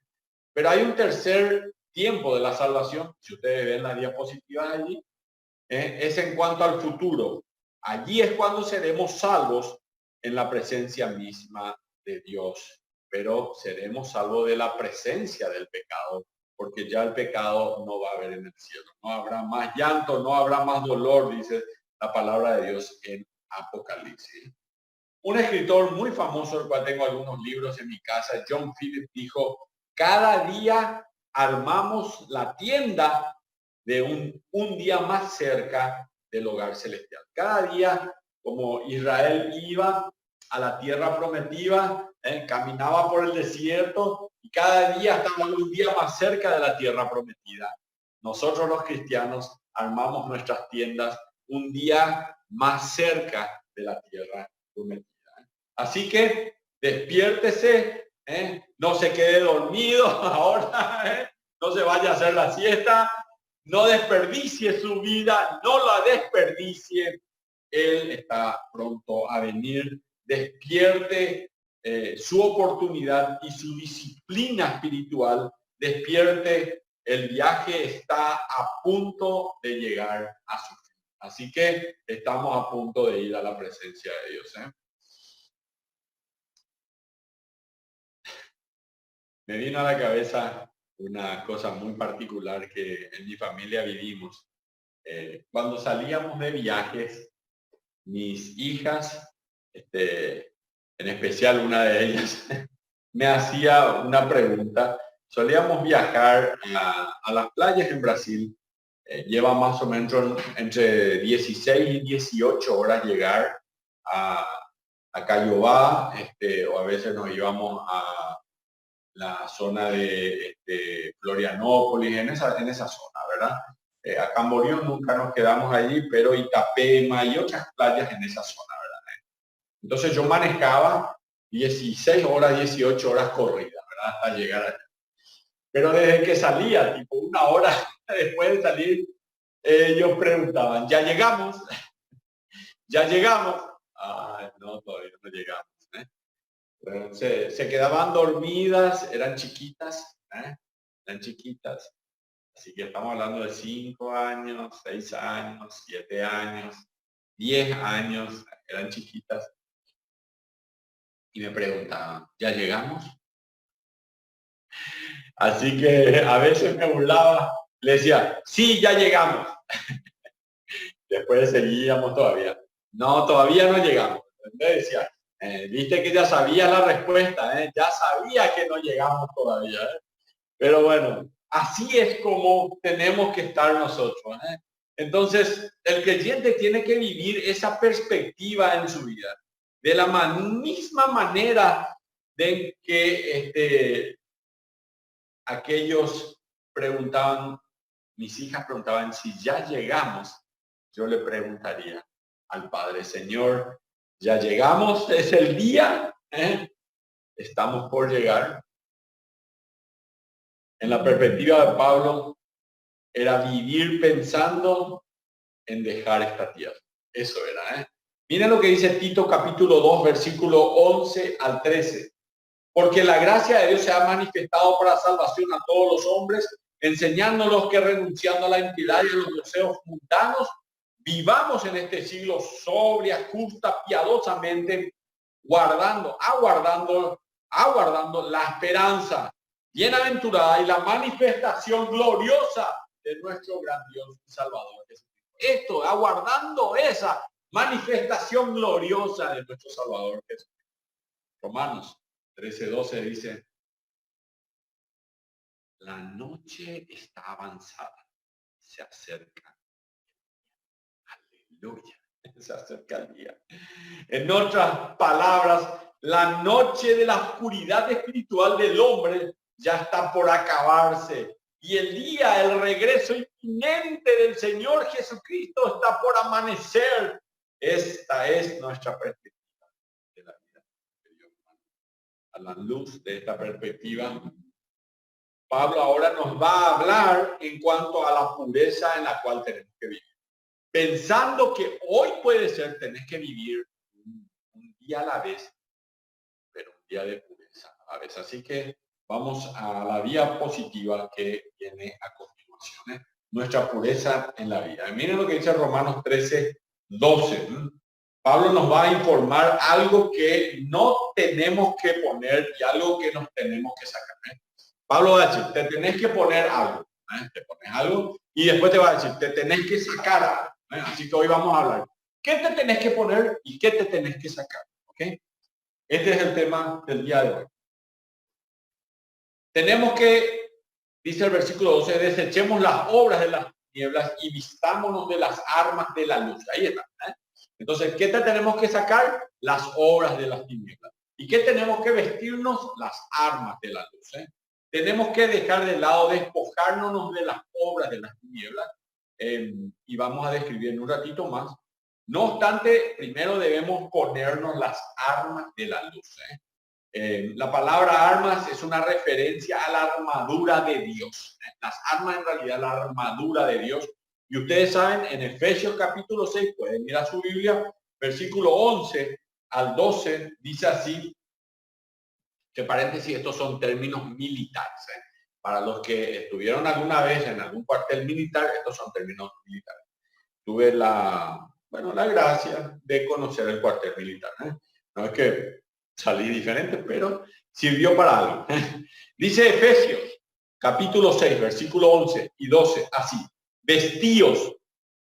Pero hay un tercer tiempo de la salvación, si ustedes ven las diapositivas allí, es en cuanto al futuro. Allí es cuando seremos salvos en la presencia misma de Dios, pero seremos salvos de la presencia del pecado, porque ya el pecado no va a haber en el cielo. No habrá más llanto, no habrá más dolor, dice la palabra de Dios en Apocalipsis. Un escritor muy famoso, el cual tengo algunos libros en mi casa, John Phillips, dijo, cada día armamos la tienda de un día más cerca del hogar celestial. Cada día, como Israel iba a la tierra prometida, caminaba por el desierto y cada día estaba un día más cerca de la tierra prometida. Nosotros los cristianos armamos nuestras tiendas un día más cerca de la tierra prometida. Así que despiértese, no se quede dormido ahora, no se vaya a hacer la siesta, no desperdicie su vida, no la desperdicie. Él está pronto a venir. Despierte su oportunidad y su disciplina espiritual. Despierte, el viaje está a punto de llegar a su fin. Así que estamos a punto de ir a la presencia de Dios. Me vino a la cabeza una cosa muy particular que en mi familia vivimos. Cuando salíamos de viajes, mis hijas, en especial una de ellas, me hacía una pregunta. Solíamos viajar a las playas en Brasil. Lleva más o menos entre 16 y 18 horas llegar a Cayobá, o a veces nos íbamos a la zona de Florianópolis, en esa zona, ¿verdad? A Camboriú nunca nos quedamos allí, pero Itapema y otras playas en esa zona, ¿verdad? Entonces yo manejaba 16 horas, 18 horas corridas, ¿verdad? Hasta llegar allá. Pero desde que salía, tipo una hora después de salir, ellos preguntaban, ¿ya llegamos? ¿Ya llegamos? Ah, no, todavía no llegamos. Se quedaban dormidas, eran chiquitas, eran chiquitas. Así que estamos hablando de 5 años, 6 años, 7 años, 10 años, eran chiquitas. Y me preguntaban, ¿ya llegamos? Así que a veces me burlaba, le decía, sí, ya llegamos. Después seguíamos todavía. No, todavía no llegamos. Entonces decía, viste que ya sabía la respuesta, ya sabía que no llegamos todavía. Pero bueno, así es como tenemos que estar nosotros. Entonces, el creyente tiene que vivir esa perspectiva en su vida. De la misma manera de que aquellos preguntaban, mis hijas preguntaban si ya llegamos. yo le preguntaría al Padre, Señor, ya llegamos, es el día, estamos por llegar. En la perspectiva de Pablo, era vivir pensando en dejar esta tierra. Eso era, Miren lo que dice Tito capítulo 2, versículo 11 al 13. Porque la gracia de Dios se ha manifestado para salvación a todos los hombres, enseñándonos que renunciando a la impiedad y a los deseos mundanos, vivamos en este siglo sobria, justa, piadosamente, aguardando la esperanza bienaventurada y la manifestación gloriosa de nuestro gran Dios y Salvador Jesucristo. Esto, aguardando esa manifestación gloriosa de nuestro Salvador Jesucristo. Romanos 13:12 dice, la noche está avanzada, se acerca. Aleluya, se acerca el día. En otras palabras, la noche de la oscuridad espiritual del hombre ya está por acabarse. Y el día, el regreso inminente del Señor Jesucristo está por amanecer. Esta es nuestra perspectiva de la vida. A la luz de esta perspectiva, Pablo ahora nos va a hablar en cuanto a la pureza en la cual tenemos que vivir. Pensando que hoy puede ser, tenés que vivir un día a la vez, pero un día de pureza a la vez. Así que vamos a la diapositiva que viene a continuación. Nuestra pureza en la vida. Miren lo que dice Romanos 13:12. Pablo nos va a informar algo que no tenemos que poner y algo que nos tenemos que sacar. Pablo va a decir, te tenés que poner algo. Te pones algo y después te va a decir, te tenés que sacar algo. Así que hoy vamos a hablar. ¿Qué te tenés que poner y qué te tenés que sacar? ¿Ok? Este es el tema del día de hoy. Tenemos que, dice el versículo 12, desechemos las obras de las tinieblas y vistámonos de las armas de la luz. Ahí está. Entonces, ¿qué te tenemos que sacar? Las obras de las tinieblas. ¿Y qué tenemos que vestirnos? Las armas de la luz. Tenemos que dejar de lado, despojarnos de las obras de las tinieblas. Y vamos a describir en un ratito más. No obstante, primero debemos ponernos las armas de la luz. La palabra armas es una referencia a la armadura de Dios. Las armas en realidad la armadura de Dios. Y ustedes saben, en Efesios capítulo 6, pueden ir a su Biblia, versículo 11 al 12, dice así, que paréntesis, estos son términos militares. Para los que estuvieron alguna vez en algún cuartel militar, estos son términos militares. Tuve la gracia de conocer el cuartel militar. No es que salí diferente, pero sirvió para algo. Dice Efesios, capítulo 6, versículo 11 y 12, así. Vestíos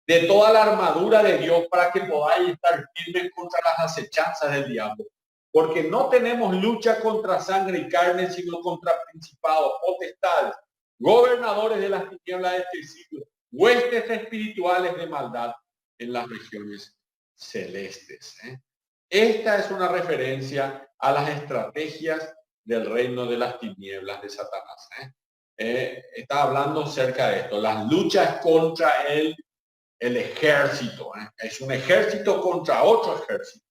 de toda la armadura de Dios para que podáis estar firmes contra las acechanzas del diablo. Porque no tenemos lucha contra sangre y carne, sino contra principados, potestades, gobernadores de las tinieblas de este siglo, huestes espirituales de maldad en las regiones celestes. Esta es una referencia a las estrategias del reino de las tinieblas de Satanás. Está hablando acerca de esto, las luchas contra el ejército. Es un ejército contra otro ejército,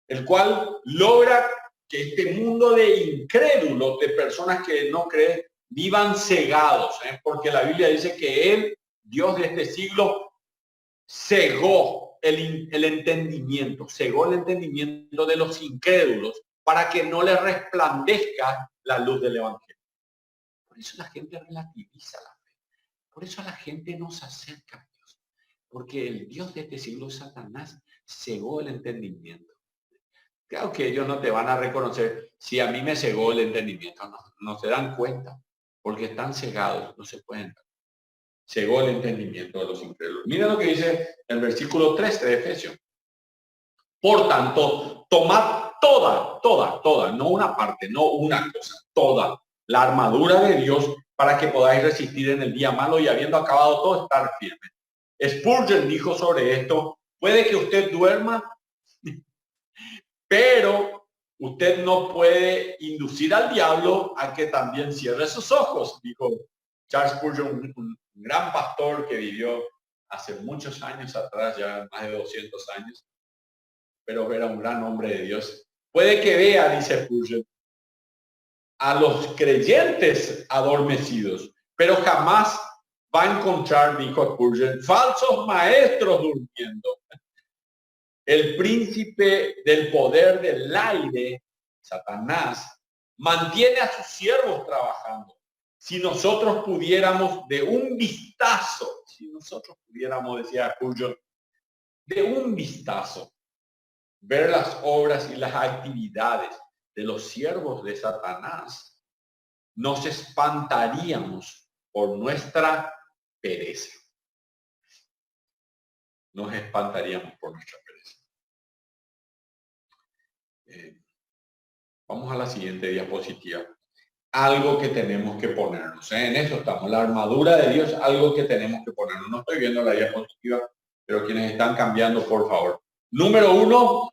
el cual logra que este mundo de incrédulos, de personas que no creen, vivan cegados, porque la Biblia dice que él, Dios de este siglo, cegó el entendimiento de los incrédulos para que no les resplandezca la luz del evangelio. Por eso la gente relativiza la fe. Por eso la gente no se acerca a Dios. Porque el Dios de este siglo, Satanás, cegó el entendimiento. Claro que ellos no te van a reconocer si a mí me cegó el entendimiento. No se dan cuenta porque están cegados, no se pueden dar. Cegó el entendimiento de los incrédulos. Mira lo que dice el versículo 13 de Efesios. Por tanto, tomad toda, no una parte, no una cosa, toda la armadura de Dios para que podáis resistir en el día malo y habiendo acabado todo, estar firme. Spurgeon dijo sobre esto, puede que usted duerma, pero usted no puede inducir al diablo a que también cierre sus ojos, dijo Charles Spurgeon, un gran pastor que vivió hace muchos años atrás, ya más de 200 años, pero era un gran hombre de Dios. Puede que vea, dice Spurgeon, a los creyentes adormecidos, pero jamás va a encontrar, dijo Spurgeon, falsos maestros durmiendo. El príncipe del poder del aire, Satanás, mantiene a sus siervos trabajando. Si nosotros pudiéramos de un vistazo, decía Spurgeon, de un vistazo, ver las obras y las actividades de los siervos de Satanás, nos espantaríamos por nuestra pereza. Nos espantaríamos por nuestra pereza. Vamos a la siguiente diapositiva. Algo que tenemos que ponernos. En eso estamos. La armadura de Dios, algo que tenemos que ponernos. No estoy viendo la diapositiva, pero quienes están cambiando, por favor. Número 1,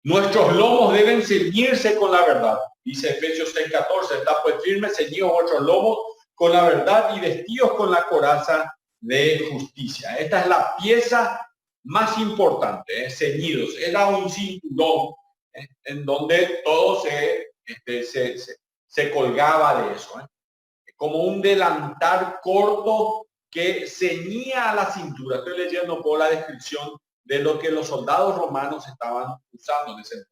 nuestros lomos deben ceñirse con la verdad. Dice Efesios 6:14, está pues firme, ceñidos vuestros lomos con la verdad y vestidos con la coraza de justicia. Esta es la pieza más importante, ceñidos. Era un cinturón en donde todo se colgaba de eso. Como un delantal corto que ceñía a la cintura. Estoy leyendo por la descripción de lo que los soldados romanos estaban usando en ese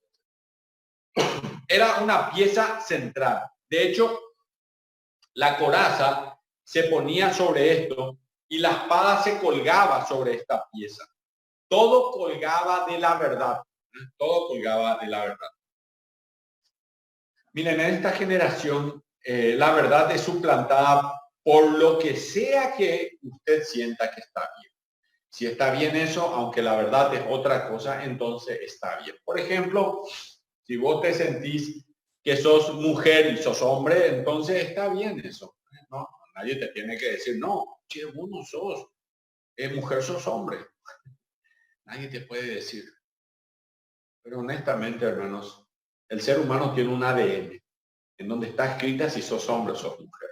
entonces. Era una pieza central. De hecho, la coraza se ponía sobre esto y la espada se colgaba sobre esta pieza. Todo colgaba de la verdad. Todo colgaba de la verdad. Miren, en esta generación la verdad es suplantada por lo que sea que usted sienta que está bien. Si está bien eso, aunque la verdad es otra cosa, entonces está bien. Por ejemplo, si vos te sentís que sos mujer y sos hombre, entonces está bien eso. No, nadie te tiene que decir, no, che, vos no sos mujer, sos hombre. Nadie te puede decir. Pero honestamente, hermanos, el ser humano tiene un ADN en donde está escrita si sos hombre o sos mujer.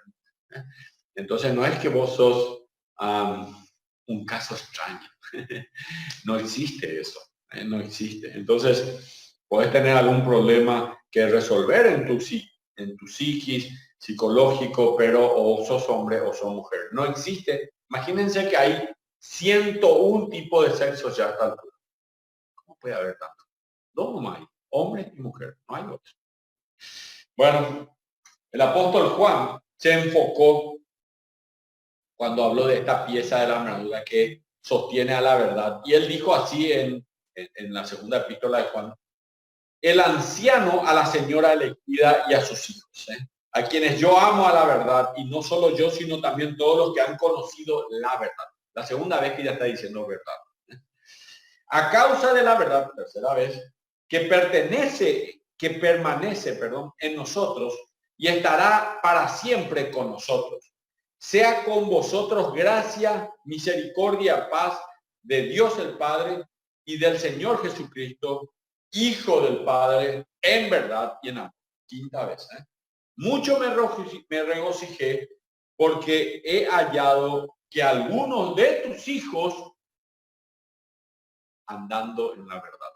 Entonces no es que vos sos un caso extraño. No existe eso. No existe. Entonces, puedes tener algún problema que resolver en tu psiquis psicológico, pero o sos hombre o sos mujer. No existe. Imagínense que hay 101 tipos de sexos ya a esta altura. ¿Cómo puede haber tanto? Dos no hay. Hombre y mujer. No hay otro. Bueno, el apóstol Juan se enfocó cuando habló de esta pieza de la armadura que sostiene a la verdad. Y él dijo así en la segunda epístola de Juan: el anciano a la señora elegida y a sus hijos, a quienes yo amo a la verdad, y no solo yo, sino también todos los que han conocido la verdad. La segunda vez que ya está diciendo verdad. A causa de la verdad, tercera vez, que permanece en nosotros y estará para siempre con nosotros. Sea con vosotros gracia, misericordia, paz de Dios el Padre y del Señor Jesucristo, Hijo del Padre, en verdad y en amor. Quinta vez. Mucho me regocijé porque he hallado que algunos de tus hijos andando en la verdad.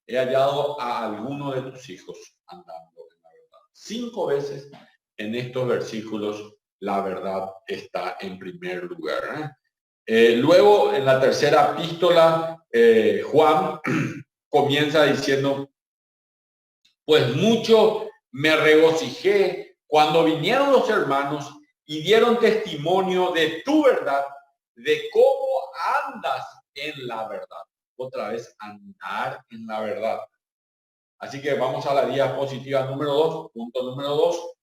He hallado a alguno de tus hijos andando en la verdad. 5 veces en estos versículos la verdad está en primer lugar. Luego, en la tercera epístola, Juan comienza diciendo: pues mucho me regocijé cuando vinieron los hermanos y dieron testimonio de tu verdad, de cómo andas en la verdad. Otra vez, andar en la verdad. Así que vamos a la diapositiva número 2, punto número 2.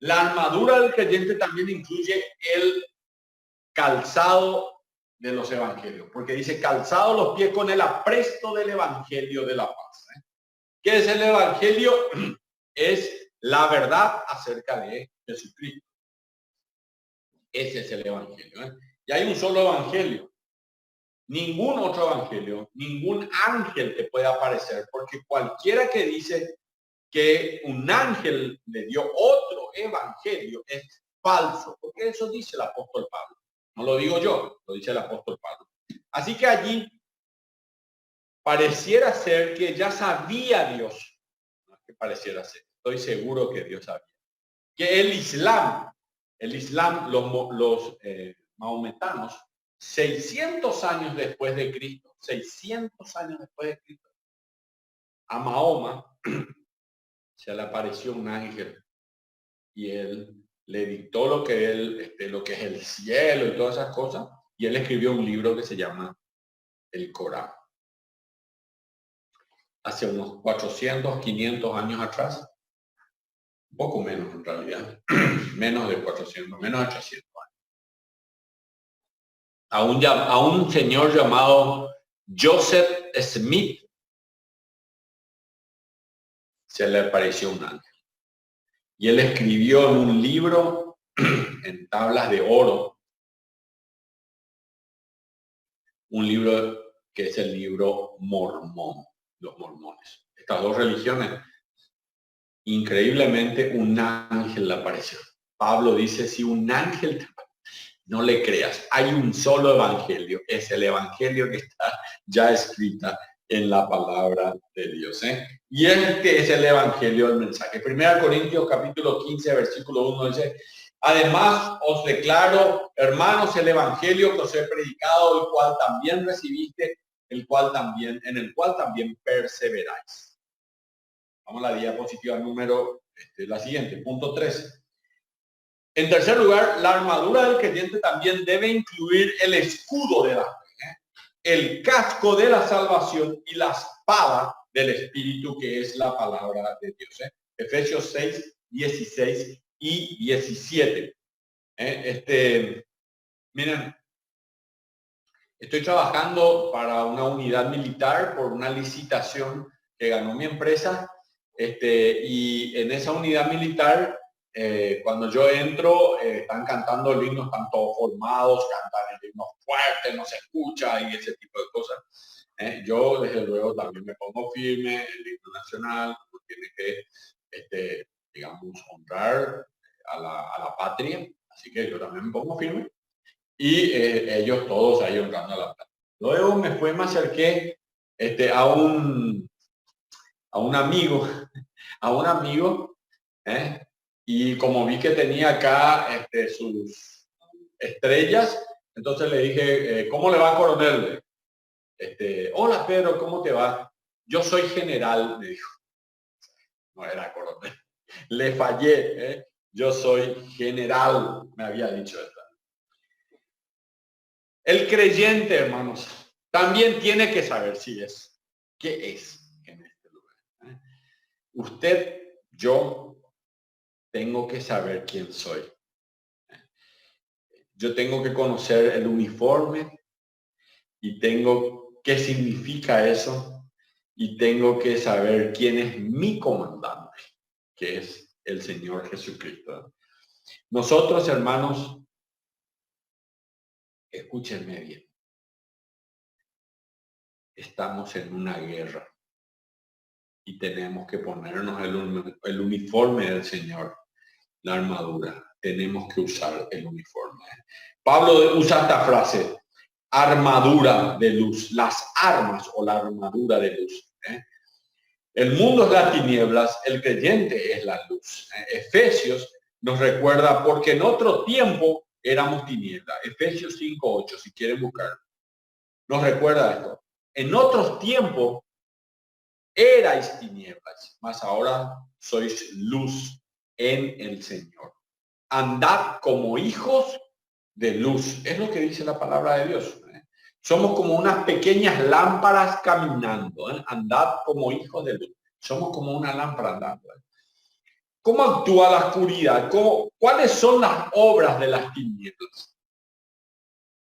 La armadura del creyente también incluye el calzado de los evangelios, porque dice calzado los pies con el apresto del evangelio de la paz. ¿Qué es el evangelio? Es la verdad acerca de Jesucristo. Ese es el evangelio. Y hay un solo evangelio. Ningún otro evangelio, ningún ángel te puede aparecer, porque cualquiera que dice que un ángel le dio otro evangelio es falso, porque eso dice el apóstol Pablo. No lo digo yo, lo dice el apóstol Pablo. Así que allí pareciera ser que ya sabía Dios, no es que pareciera ser, estoy seguro que Dios sabía, que el Islam, los maometanos, 600 años después de Cristo, 600 años después de Cristo, a Mahoma se le apareció un ángel y él le dictó lo que es el cielo y todas esas cosas, y él escribió un libro que se llama el Corán. Hace unos 400, 500 años atrás, un poco menos en realidad, menos de 400, menos de 800 años. A un señor llamado Joseph Smith se le apareció un ángel. Y él escribió en un libro, en tablas de oro, un libro que es el libro mormón, los mormones. Estas dos religiones, increíblemente un ángel le apareció. Pablo dice, si un ángel te aparece, no le creas, hay un solo evangelio, es el evangelio que está ya escrita en la palabra de Dios. Y este es el evangelio del mensaje. 1 Corintios capítulo 15, versículo 1 dice, además os declaro, hermanos, el evangelio que os he predicado, el cual también recibiste, en el cual también perseveráis. Vamos a la diapositiva número, la siguiente, punto 3. En tercer lugar, la armadura del creyente también debe incluir el escudo de la fe, el casco de la salvación y la espada del Espíritu, que es la palabra de Dios. Efesios 6, 16 y 17. Miren, estoy trabajando para una unidad militar por una licitación que ganó mi empresa, y en esa unidad militar, cuando yo entro, están cantando el himno, están todos formados, cantan el himno fuerte, no se escucha y ese tipo de cosas. Yo desde luego también me pongo firme, el himno nacional tiene que, digamos, honrar a la patria, así que yo también me pongo firme. Y ellos todos ahí honrando a la patria. Luego me acerqué a un amigo, y como vi que tenía acá sus estrellas, entonces le dije, ¿cómo le va, coronel? Hola Pedro, ¿cómo te va? Yo soy general, me dijo. No era coronel. Le fallé, yo soy general, me había dicho esto. El creyente, hermanos, también tiene que saber qué es en este lugar. Usted, yo, tengo que saber quién soy. Yo tengo que conocer el uniforme y tengo qué significa eso y tengo que saber quién es mi comandante, que es el Señor Jesucristo. Nosotros, hermanos, escúchenme bien, estamos en una guerra y tenemos que ponernos el uniforme del Señor, la armadura. Tenemos que usar el uniforme. Pablo usa esta frase, armadura de luz, las armas o la armadura de luz. El mundo es las tinieblas, el creyente es la luz. Efesios nos recuerda, porque en otro tiempo éramos tinieblas. Efesios 5:8, si quieren buscar. Nos recuerda esto. En otros tiempos erais tinieblas, mas ahora sois luz en el Señor. Andad como hijos de luz. Es lo que dice la palabra de Dios. Somos como unas pequeñas lámparas caminando. Andad como hijos de luz. Somos como una lámpara andando. ¿Cómo actúa la oscuridad? ¿Cuáles son las obras de las tinieblas?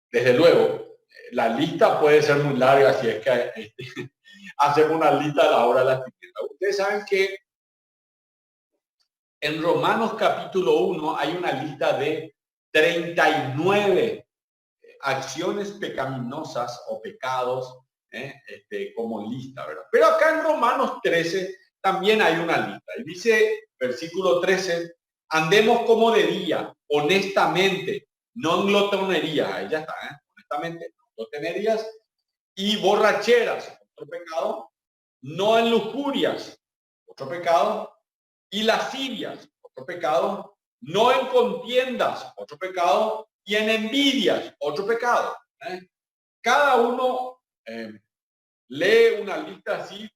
Desde luego, la lista puede ser muy larga si es que hacemos una lista de la obra de las tinieblas. Ustedes saben que en Romanos capítulo 1 hay una lista de 39 acciones pecaminosas o pecados, como lista, ¿verdad? Pero acá en Romanos 13 también hay una lista. Y dice, versículo 13, andemos como de día, honestamente, no en glotonería, ahí ya está, honestamente, glotonerías, y borracheras, otro pecado, no en lujurias, otro pecado, y lascivias, otro pecado, no en contiendas, otro pecado, y en envidias, otro pecado. Cada uno lee una lista así,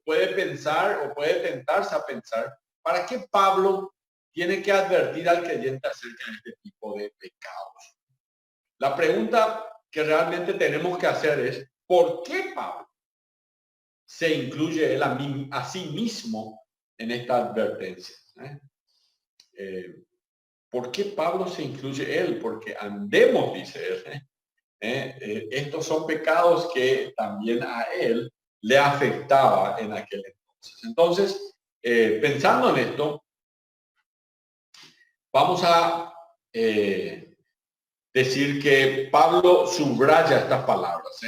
puede pensar o puede tentarse a pensar, ¿para qué Pablo tiene que advertir al creyente acerca de este tipo de pecados? La pregunta que realmente tenemos que hacer es, ¿por qué Pablo se incluye él a sí mismo en esta advertencia? ¿Por qué Pablo se incluye él? Porque andemos, dice él. Estos son pecados que también a él le afectaba en aquel entonces. Entonces, pensando en esto, vamos a decir que Pablo subraya estas palabras,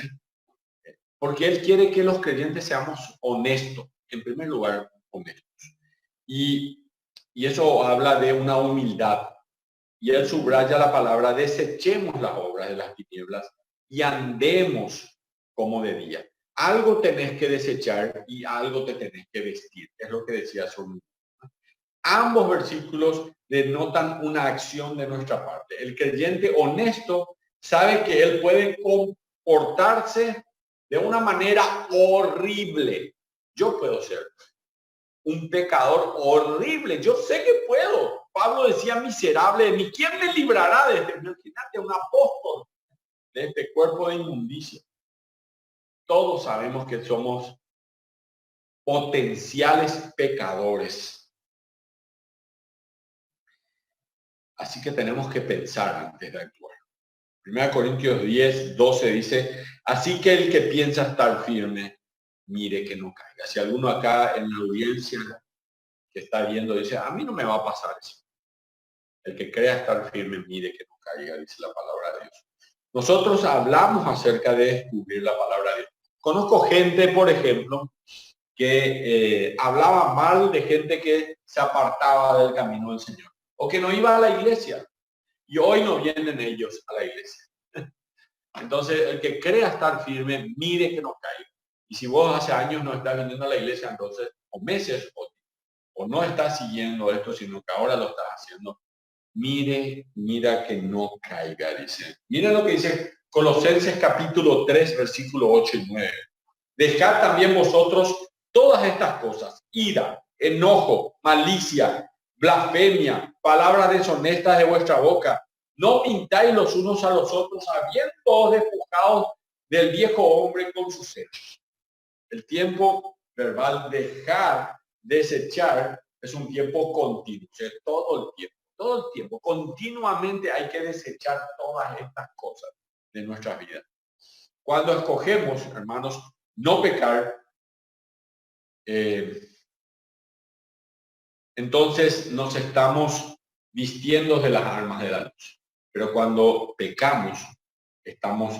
porque él quiere que los creyentes seamos honestos, en primer lugar, honestos. Y eso habla de una humildad. Y él subraya la palabra, desechemos las obras de las tinieblas y andemos como de día. Algo tenés que desechar y algo te tenés que vestir. Es lo que decía Solomón. Ambos versículos denotan una acción de nuestra parte. El creyente honesto sabe que él puede comportarse de una manera horrible. Yo puedo ser un pecador horrible. Yo sé que puedo. Pablo decía miserable de mí. ¿Quién me librará de este? Imagínate, un apóstol de este cuerpo de inmundicia. Todos sabemos que somos potenciales pecadores. Así que tenemos que pensar antes de actuar. 1 Corintios 10, 12 dice, así que el que piensa estar firme, mire que no caiga. Si alguno acá en la audiencia que está viendo dice, a mí no me va a pasar eso. El que crea estar firme, mire que no caiga, dice la palabra de Dios. Nosotros hablamos acerca de descubrir la palabra de Dios. Conozco gente, por ejemplo, que hablaba mal de gente que se apartaba del camino del Señor o que no iba a la iglesia. Y hoy no vienen ellos a la iglesia. Entonces, el que crea estar firme, mire que no caiga. Y si vos hace años no estás viniendo a la iglesia, entonces, o meses, o no estás siguiendo esto, sino que ahora lo estás haciendo, mira que no caiga, dice. Mira lo que dice Colosenses capítulo 3, versículo 8 y 9. Dejad también vosotros todas estas cosas, ira, enojo, malicia, blasfemia, palabras deshonestas de vuestra boca. No mintáis los unos a los otros, habiendo despojados del viejo hombre con sus hechos. El tiempo verbal dejar, desechar, es un tiempo continuo, o sea, todo el tiempo, continuamente hay que desechar todas estas cosas de nuestras vidas. Cuando escogemos, hermanos, no pecar, entonces nos estamos vistiendo de las armas de la luz. Pero cuando pecamos, estamos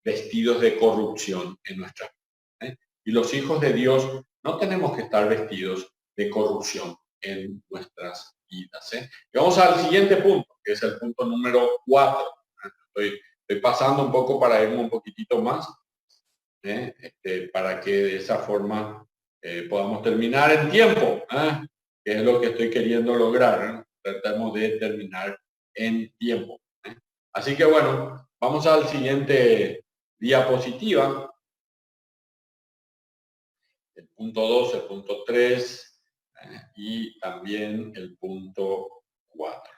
vestidos de corrupción en nuestra vida. Y los hijos de Dios no tenemos que estar vestidos de corrupción en nuestras vidas. Y vamos al siguiente punto, que es el punto número 4. Estoy pasando un poco para irme un poquitito más, para que de esa forma podamos terminar en tiempo, que es lo que estoy queriendo lograr. Tratamos de terminar en tiempo. Así que bueno, vamos al siguiente diapositiva. El punto 2, el punto 3 y también el punto 4.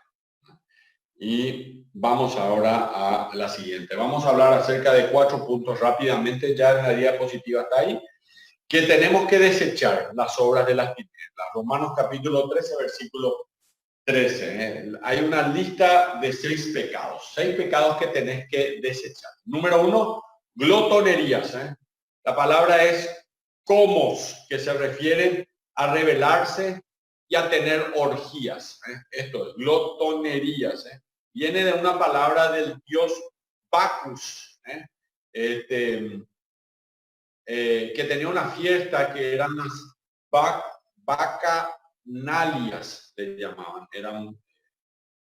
Y vamos ahora a la siguiente. Vamos a hablar acerca de 4 puntos rápidamente, ya en la diapositiva está ahí, que tenemos que desechar las obras de las tinieblas. Romanos capítulo 13, versículo 13. Hay una lista de 6 pecados. 6 pecados que tenés que desechar. Número 1, glotonerías. La palabra es comos, que se refiere a rebelarse y a tener orgías. Esto es glotonerías. Viene de una palabra del dios Bacchus, que tenía una fiesta que eran las bacanalias, le llamaban.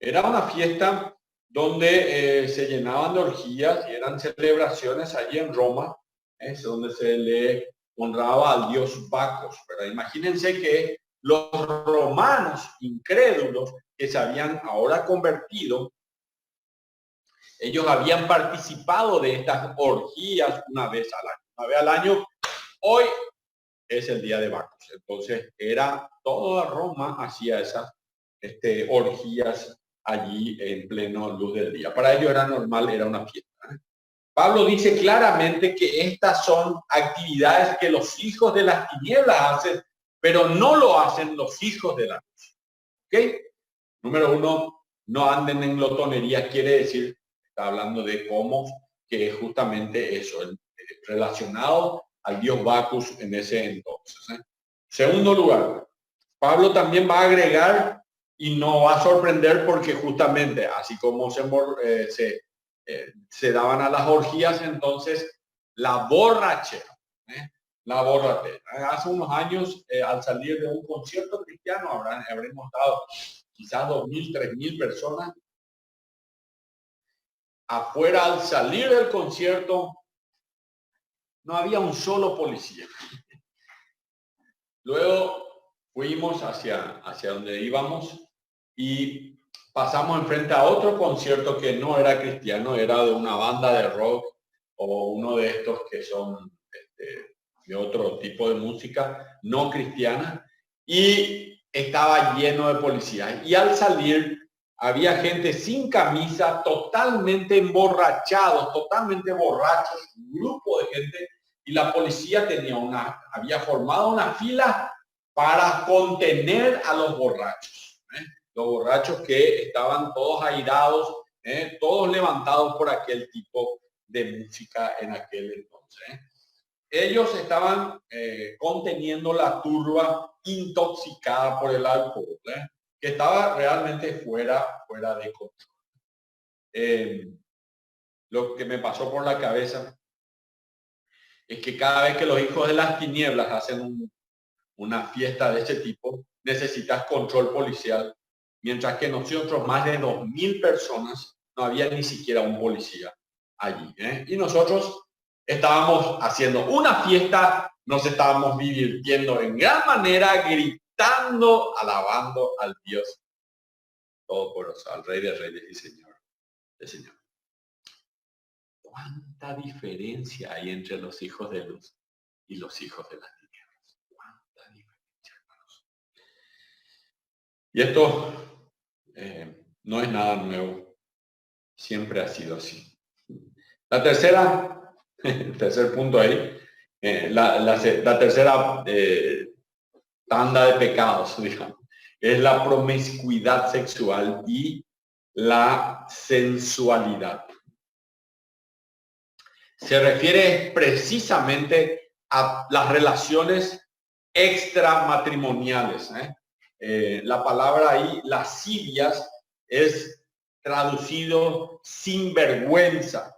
Era una fiesta donde se llenaban de orgías y eran celebraciones allí en Roma, es donde se le honraba al dios Bacos. Pero imagínense que los romanos incrédulos que se habían ahora convertido, ellos habían participado de estas orgías una vez al año. Una vez al año, hoy es el día de Bacos. Entonces, era toda Roma hacía esas orgías allí en pleno luz del día. Para ellos era normal, era una fiesta. Pablo dice claramente que estas son actividades que los hijos de las tinieblas hacen, pero no lo hacen los hijos de la luz. ¿Ok? Número uno, no anden en glotonería, quiere decir, está hablando de cómo, que es justamente eso, relacionado al dios Bacchus en ese entonces. Segundo lugar, Pablo también va a agregar y no va a sorprender porque justamente así como se daban a las orgías, entonces la borrachera, la borrachera. Hace unos años, al salir de un concierto cristiano, habremos dado quizás 2.000, 3.000 personas. Afuera, al salir del concierto, no había un solo policía. Luego fuimos hacia donde íbamos y pasamos enfrente a otro concierto que no era cristiano, era de una banda de rock o uno de estos que son de otro tipo de música no cristiana, y estaba lleno de policías. Y al salir había gente sin camisa, totalmente emborrachados, totalmente borrachos, un grupo de gente, y la policía había formado una fila para contener a los borrachos. Los borrachos que estaban todos airados, todos levantados por aquel tipo de música en aquel entonces. Ellos estaban conteniendo la turba intoxicada por el alcohol, que estaba realmente fuera de control. Lo que me pasó por la cabeza es que cada vez que los hijos de las tinieblas hacen una fiesta de ese tipo, necesitas control policial, mientras que nosotros, más de 2.000 personas, no había ni siquiera un policía allí. Y nosotros estábamos haciendo una fiesta, nos estábamos divirtiendo en gran manera, gritando, alabando al Dios Todopoderoso, al Rey de Reyes y Señor de Señor. ¿Cuánta diferencia hay entre los hijos de luz y los hijos de las tinieblas? ¿Cuánta diferencia, hermanos? Y esto no es nada nuevo, siempre ha sido así. La tercera, el tercer punto ahí, la tercera tanda de pecados, digamos, es la promiscuidad sexual y la sensualidad. Se refiere precisamente a las relaciones extramatrimoniales. La palabra ahí, lascivias, es traducido sin vergüenza.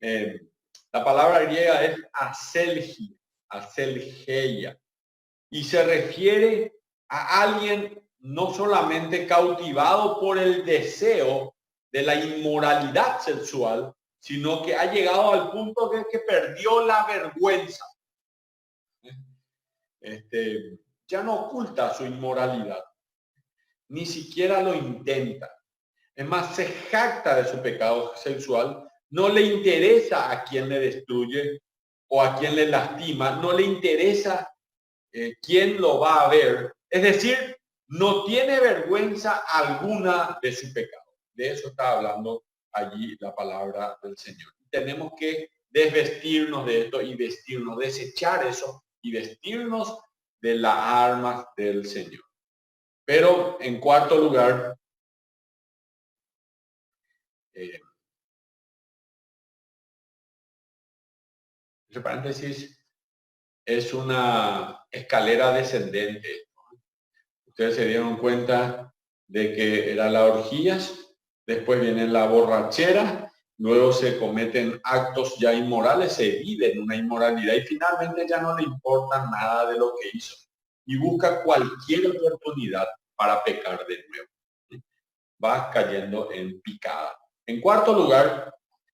La palabra griega es aselgeia, y se refiere a alguien no solamente cautivado por el deseo de la inmoralidad sexual, sino que ha llegado al punto de que perdió la vergüenza. Ya no oculta su inmoralidad, ni siquiera lo intenta. Es más, se jacta de su pecado sexual, no le interesa a quien le destruye o a quien le lastima, no le interesa quién lo va a ver. Es decir, no tiene vergüenza alguna de su pecado. De eso está hablando allí la palabra del Señor. Tenemos que desvestirnos de esto y vestirnos, desechar eso y vestirnos de las armas del Señor. Pero en cuarto lugar, entre paréntesis, es una escalera descendente. Ustedes se dieron cuenta de que eran las orgías, después viene la borrachera, luego se cometen actos ya inmorales, se vive en una inmoralidad y finalmente ya no le importa nada de lo que hizo y busca cualquier oportunidad para pecar de nuevo. vas cayendo en picada. En cuarto lugar,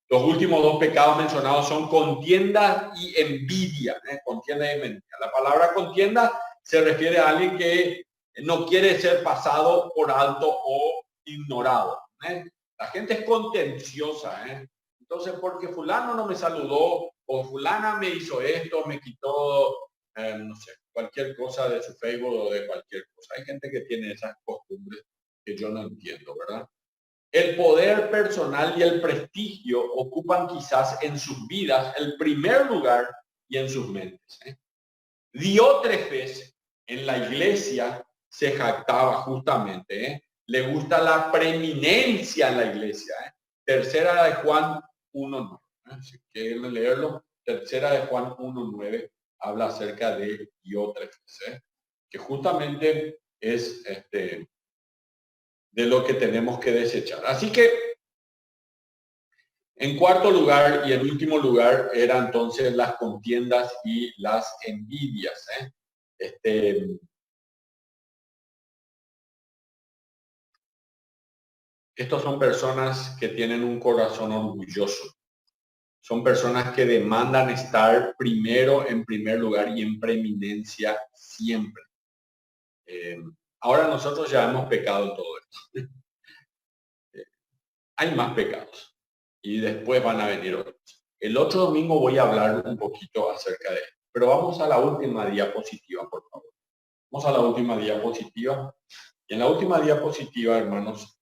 los últimos dos pecados mencionados son contienda y envidia. Contienda y envidia. La palabra contienda se refiere a alguien que no quiere ser pasado por alto o ignorado. La gente es contenciosa. Entonces, porque fulano no me saludó o fulana me hizo esto, me quitó, no sé, cualquier cosa de su Facebook o de cualquier cosa. Hay gente que tiene esas costumbres que yo no entiendo, ¿verdad? El poder personal y el prestigio ocupan quizás en sus vidas el primer lugar y en sus mentes. Diótrefes en la iglesia se jactaba justamente. Le gusta la preeminencia en la iglesia. Tercera de Juan 1:9. Si quieren leerlo, tercera de Juan 1:9 habla acerca de Diótrefes, que justamente es de lo que tenemos que desechar. Así que, en cuarto lugar y en último lugar, eran entonces las contiendas y las envidias. Estos son personas que tienen un corazón orgulloso. Son personas que demandan estar primero, en primer lugar y en preeminencia siempre. Ahora nosotros ya hemos pecado en todo esto. Hay más pecados y después van a venir otros. El otro domingo voy a hablar un poquito acerca de esto, pero vamos a la última diapositiva, por favor. Vamos a la última diapositiva. Y en la última diapositiva, hermanos,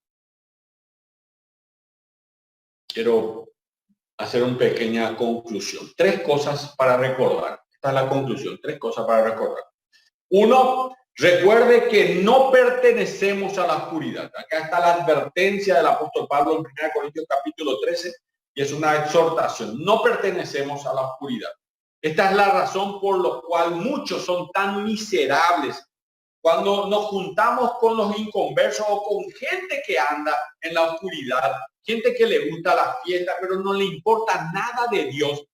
quiero hacer una pequeña conclusión. 3 cosas para recordar. Esta es la conclusión. 3 cosas para recordar. 1, recuerde que no pertenecemos a la oscuridad. Acá está la advertencia del apóstol Pablo en 1 Corintios capítulo 13 y es una exhortación. No pertenecemos a la oscuridad. Esta es la razón por la cual muchos son tan miserables. Cuando nos juntamos con los inconversos o con gente que anda en la oscuridad, gente que le gusta la fiesta, pero no le importa nada de Dios.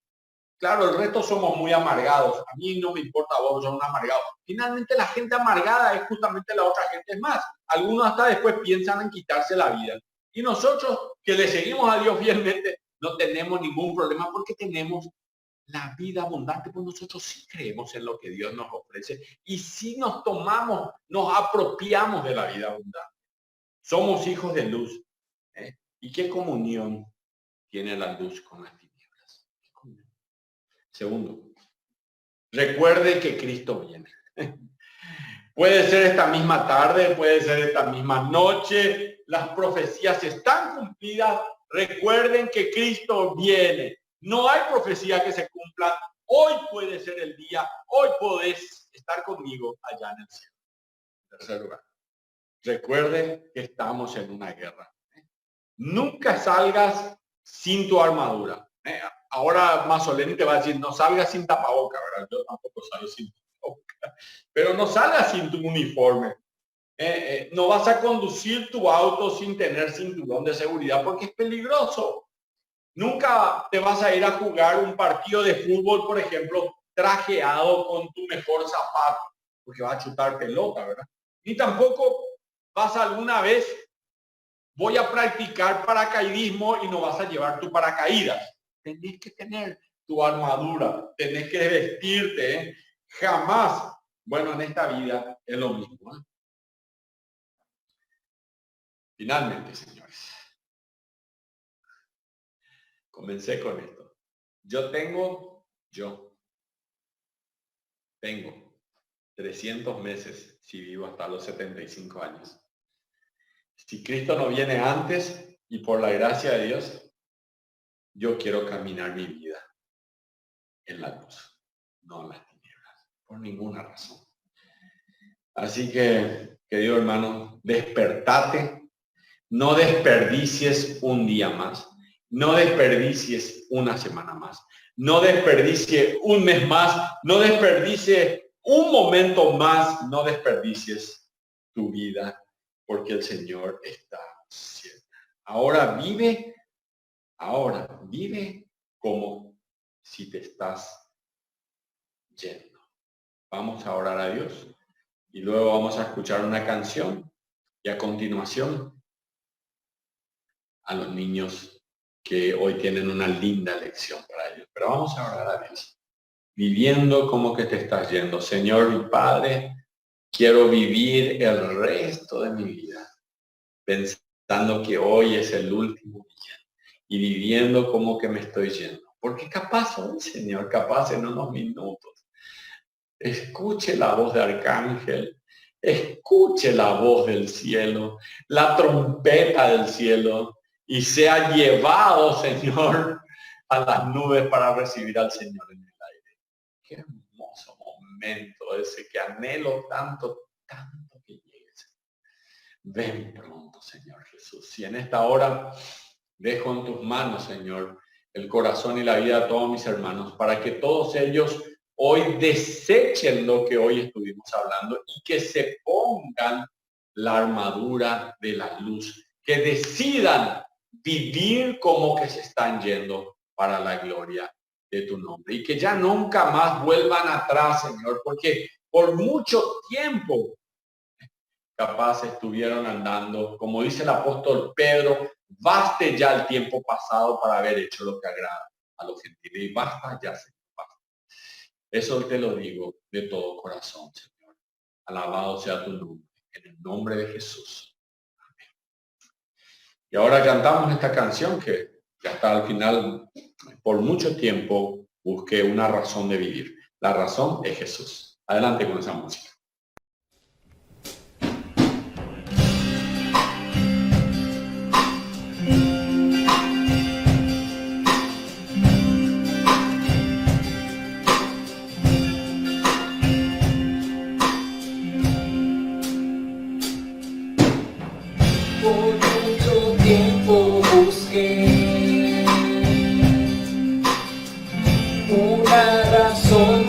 Claro, el resto somos muy amargados. A mí no me importa vos, son amargados. Finalmente la gente amargada es justamente la otra gente más. Algunos hasta después piensan en quitarse la vida. Y nosotros que le seguimos a Dios fielmente, no tenemos ningún problema porque tenemos la vida abundante, pues nosotros sí creemos en lo que Dios nos ofrece y sí nos tomamos, nos apropiamos de la vida abundante. Somos hijos de luz. ¿Y qué comunión tiene la luz con las tinieblas? Segundo, recuerde que Cristo viene. Puede ser esta misma tarde, puede ser esta misma noche, las profecías están cumplidas. Recuerden que Cristo viene. No hay profecía que se cumpla. Hoy puede ser el día. Hoy podés estar conmigo allá en el cielo. En tercer lugar, recuerde que estamos en una guerra. Nunca salgas sin tu armadura. Ahora Masoleni te va a decir, no salgas sin tapaboca, ¿verdad? Yo tampoco salgo sin tapaboca. Pero no salgas sin tu uniforme. No vas a conducir tu auto sin tener cinturón de seguridad porque es peligroso. Nunca te vas a ir a jugar un partido de fútbol, por ejemplo, trajeado con tu mejor zapato, porque vas a chutar pelota, ¿verdad? Ni tampoco vas alguna vez, voy a practicar paracaidismo y no vas a llevar tu paracaídas. Tenés que tener tu armadura, tenés que vestirte. Jamás, bueno, en esta vida es lo mismo. Finalmente, señores, comencé con esto. Yo tengo 300 meses si vivo hasta los 75 años. Si Cristo no viene antes y por la gracia de Dios, yo quiero caminar mi vida en la luz, no en las tinieblas, por ninguna razón. Así que, querido hermano, despertate, no desperdicies un día más, no desperdicies una semana más, no desperdicies un mes más, no desperdicies un momento más, no desperdicies tu vida, porque el Señor está cerca. Ahora vive como si te estás yendo. Vamos a orar a Dios y luego vamos a escuchar una canción y a continuación a los niños que hoy tienen una linda lección para ellos. Pero vamos a orar a Dios. Viviendo como que te estás yendo. Señor y Padre, quiero vivir el resto de mi vida pensando que hoy es el último día y viviendo como que me estoy yendo. Porque capaz hoy, Señor, capaz en unos minutos, escuche la voz de Arcángel, escuche la voz del cielo, la trompeta del cielo y sea llevado, Señor, a las nubes para recibir al Señor en el aire. Qué hermoso momento ese que anhelo tanto, tanto que llegue. Ven pronto, Señor Jesús. Y en esta hora dejo en tus manos, Señor, el corazón y la vida de todos mis hermanos, para que todos ellos hoy desechen lo que hoy estuvimos hablando y que se pongan la armadura de la luz, que decidan vivir como que se están yendo para la gloria de tu nombre y que ya nunca más vuelvan atrás, Señor, porque por mucho tiempo capaz estuvieron andando, como dice el apóstol Pedro, baste ya el tiempo pasado para haber hecho lo que agrada a los gentiles y basta ya, Señor, basta. Eso te lo digo de todo corazón, Señor. Alabado sea tu nombre, en el nombre de Jesús. Amén. Y ahora cantamos esta canción que hasta al final, por mucho tiempo, busqué una razón de vivir. La razón es Jesús. Adelante con esa música.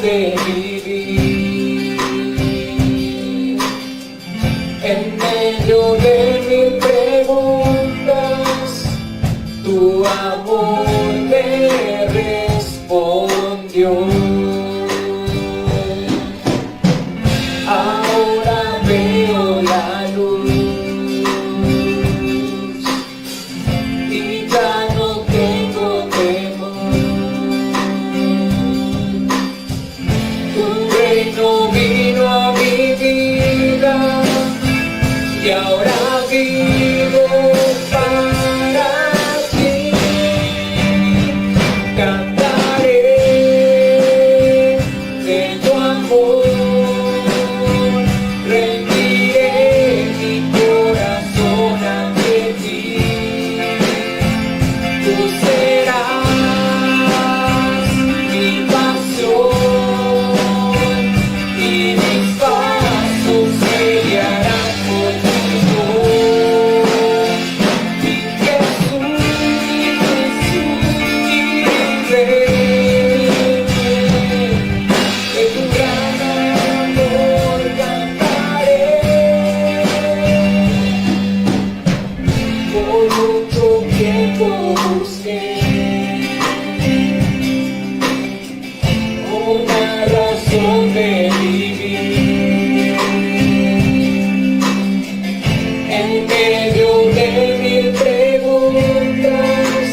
De vivir en medio de mil preguntas, tu amor me respondió. Ahora veo la luz y ya no tengo temor. No vino a mi vida y ahora vivo para ti. Cantaré de tu amor, rendiré mi corazón ante ti. Tú serás mi pasión y mis pasos se guiarán contigo. Mi Jesús, mi Rey, de tu gran amor cantaré. Por mucho tiempo busqué una razón de vivir en medio de mil preguntas,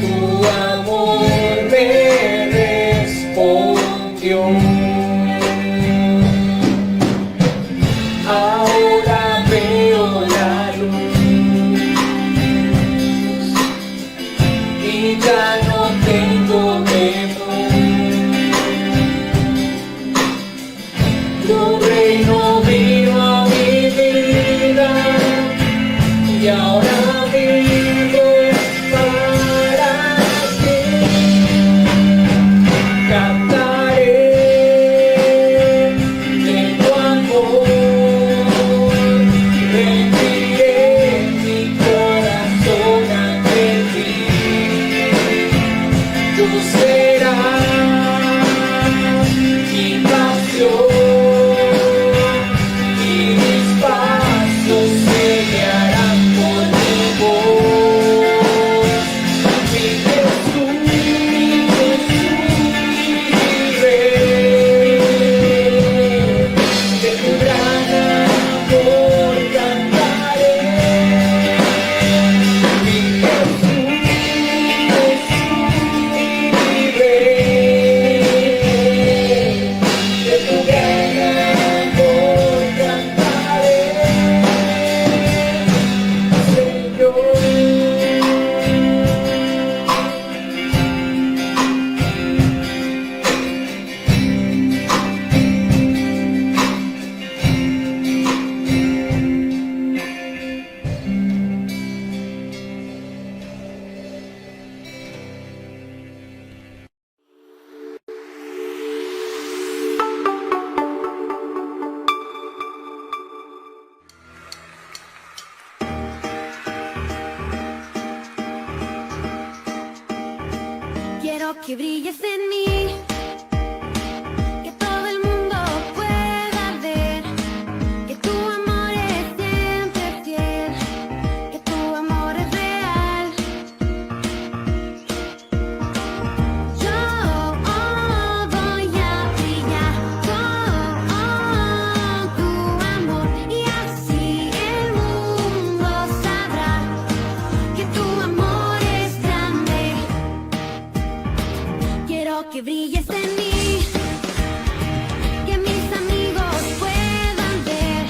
tu amor me respondió. Ahora veo la luz y ya no tengo temor. Tu reino vino a mi vida y ahora vivo para ti. Cantaré de tu amor, rendiré mi corazón ante ti. Tú serás mi pasión Quiero que brilles en mí, que todo el mundo pueda ver que tu amor es siempre fiel, que tu amor es real. Yo voy a brillar con tu amor y así el mundo sabrá que tu amor es grande. Quiero que brilles en mí, que mis amigos puedan ver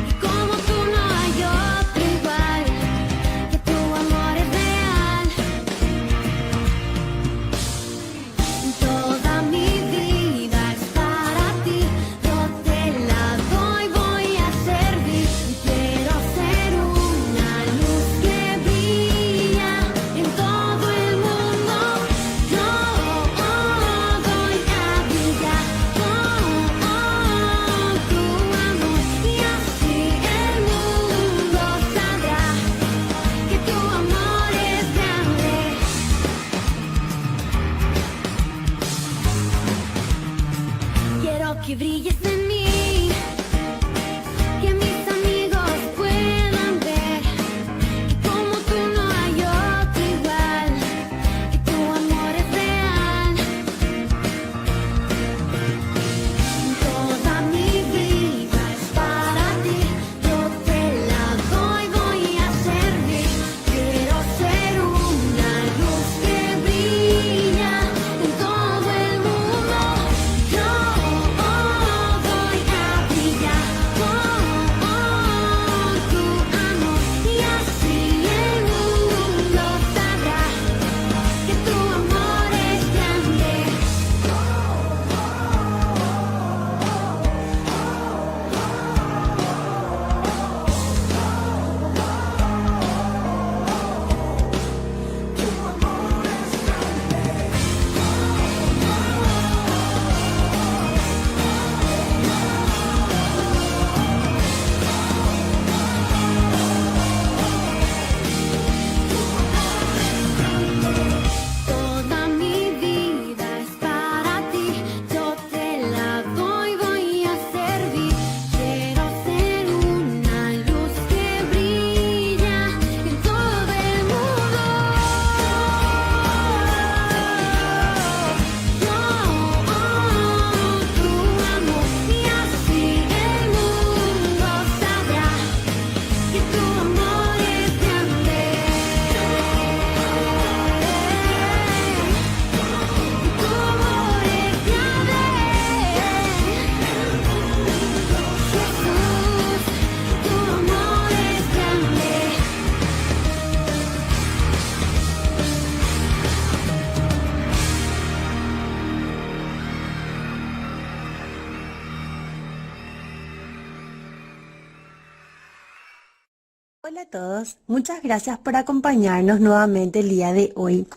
que como tú no hay otro igual, que tu amor es real. Toda mi vida es para ti, yo te la doy, voy a servir. Quiero ser una luz que brilla en todo el mundo. Yo voy a brillar con tu amor y así el mundo sabrá que tu amor es grande. Quiero que brilles en mí, que mis amigos puedan ver que como tú no hay otro igual, que tu amor es real. Toda mi vida es para ti, yo te la doy, voy a servir. Quiero ser una luz que brilla en todo el mundo. Yo voy a brillar con tu amor y así el mundo sabrá que tu amor es grande. Toda mi vida es para ti, yo te la doy, voy a servir. Quiero ser una luz que brilla en todo el mundo. Yo tu amor y así el mundo sabrá que tu amor es grande. Tu amor es grande. Jesús, tu amor es grande. Hola a todos, muchas gracias por acompañarnos nuevamente el día de hoy.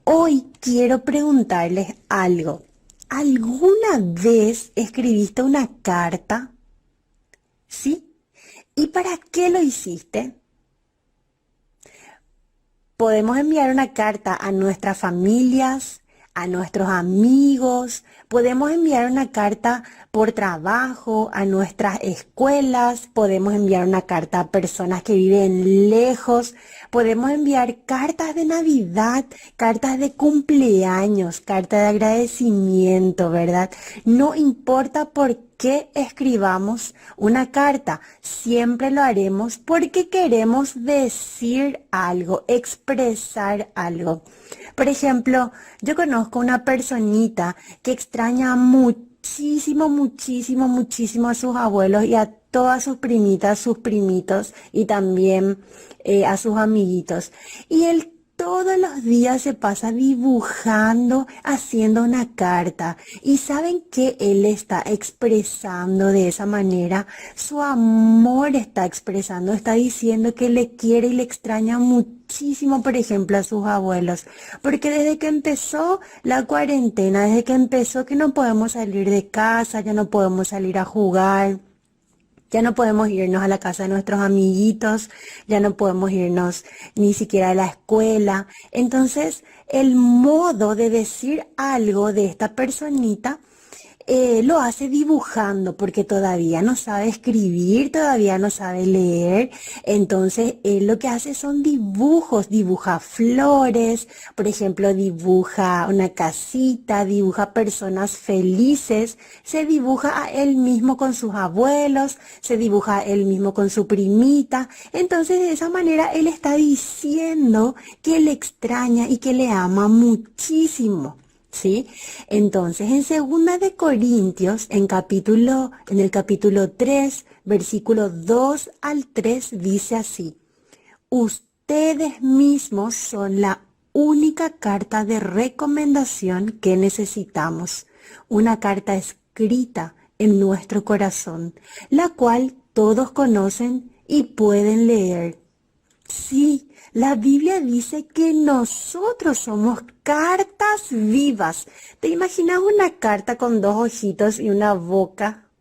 Hoy quiero preguntarles algo. ¿Alguna vez escribiste una carta? ¿Sí? ¿Y para qué lo hiciste? Podemos enviar una carta a nuestras familias, a nuestros amigos, podemos enviar una carta por trabajo, a nuestras escuelas, podemos enviar una carta a personas que viven lejos, podemos enviar cartas de Navidad, cartas de cumpleaños, cartas de agradecimiento, ¿verdad? No importa por qué escribamos una carta, siempre lo haremos porque queremos decir algo, expresar algo. Por ejemplo, yo conozco una personita que extraña muchísimo, muchísimo, muchísimo a sus abuelos y a todas sus primitas, sus primitos y también a sus amiguitos. Y él todos los días se pasa dibujando, haciendo una carta. ¿Y saben qué él está expresando de esa manera? Su amor está expresando, está diciendo que le quiere y le extraña muchísimo, por ejemplo, a sus abuelos. Porque desde que empezó la cuarentena, desde que empezó que no podemos salir de casa, ya no podemos salir a jugar, Ya no podemos irnos a la casa de nuestros amiguitos, ya no podemos irnos ni siquiera a la escuela. Entonces, el modo de decir algo de esta personita lo hace dibujando porque todavía no sabe escribir, todavía no sabe leer. Entonces, él lo que hace son dibujos, dibuja flores, por ejemplo, dibuja una casita, dibuja personas felices, se dibuja a él mismo con sus abuelos, se dibuja a él mismo con su primita. Entonces, de esa manera, él está diciendo que le extraña y que le ama muchísimo. ¿Sí? Entonces, en Segunda de Corintios, en el capítulo 3, versículo 2 al 3, dice así: ustedes mismos son la única carta de recomendación que necesitamos, una carta escrita en nuestro corazón, la cual todos conocen y pueden leer. Sí, la Biblia dice que nosotros somos cartas vivas. ¿Te imaginas una carta con dos ojitos y una boca?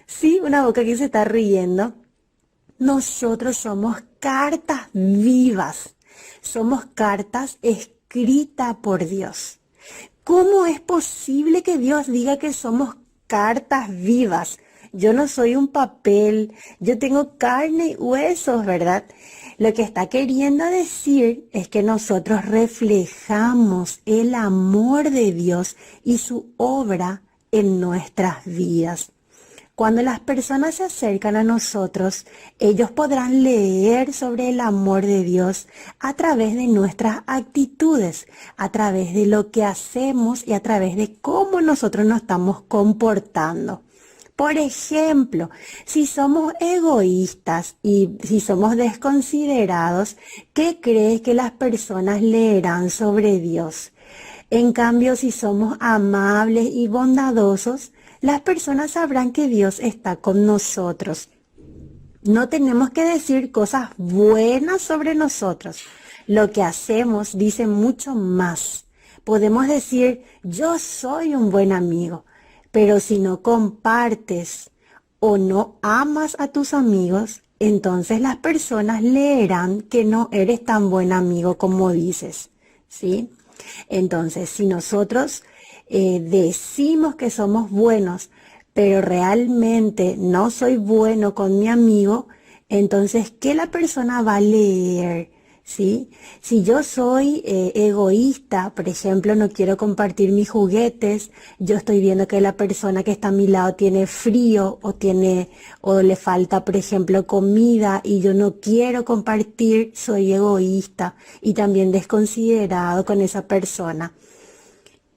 Sí, una boca que se está riendo. Nosotros somos cartas vivas. Somos cartas escritas por Dios. ¿Cómo es posible que Dios diga que somos cartas vivas? Yo no soy un papel, yo tengo carne y huesos, ¿verdad? Lo que está queriendo decir es que nosotros reflejamos el amor de Dios y su obra en nuestras vidas. Cuando las personas se acercan a nosotros, ellos podrán leer sobre el amor de Dios a través de nuestras actitudes, a través de lo que hacemos y a través de cómo nosotros nos estamos comportando. Por ejemplo, si somos egoístas y si somos desconsiderados, ¿qué crees que las personas leerán sobre Dios? En cambio, si somos amables y bondadosos, las personas sabrán que Dios está con nosotros. No tenemos que decir cosas buenas sobre nosotros. Lo que hacemos dice mucho más. Podemos decir, yo soy un buen amigo. Pero si no compartes o no amas a tus amigos, entonces las personas leerán que no eres tan buen amigo como dices, ¿sí? Entonces, si nosotros decimos que somos buenos, pero realmente no soy bueno con mi amigo, entonces, ¿qué la persona va a leer? ¿Sí? Si yo soy egoísta, por ejemplo, no quiero compartir mis juguetes, yo estoy viendo que la persona que está a mi lado tiene frío o le falta, por ejemplo, comida y yo no quiero compartir, soy egoísta y también desconsiderado con esa persona.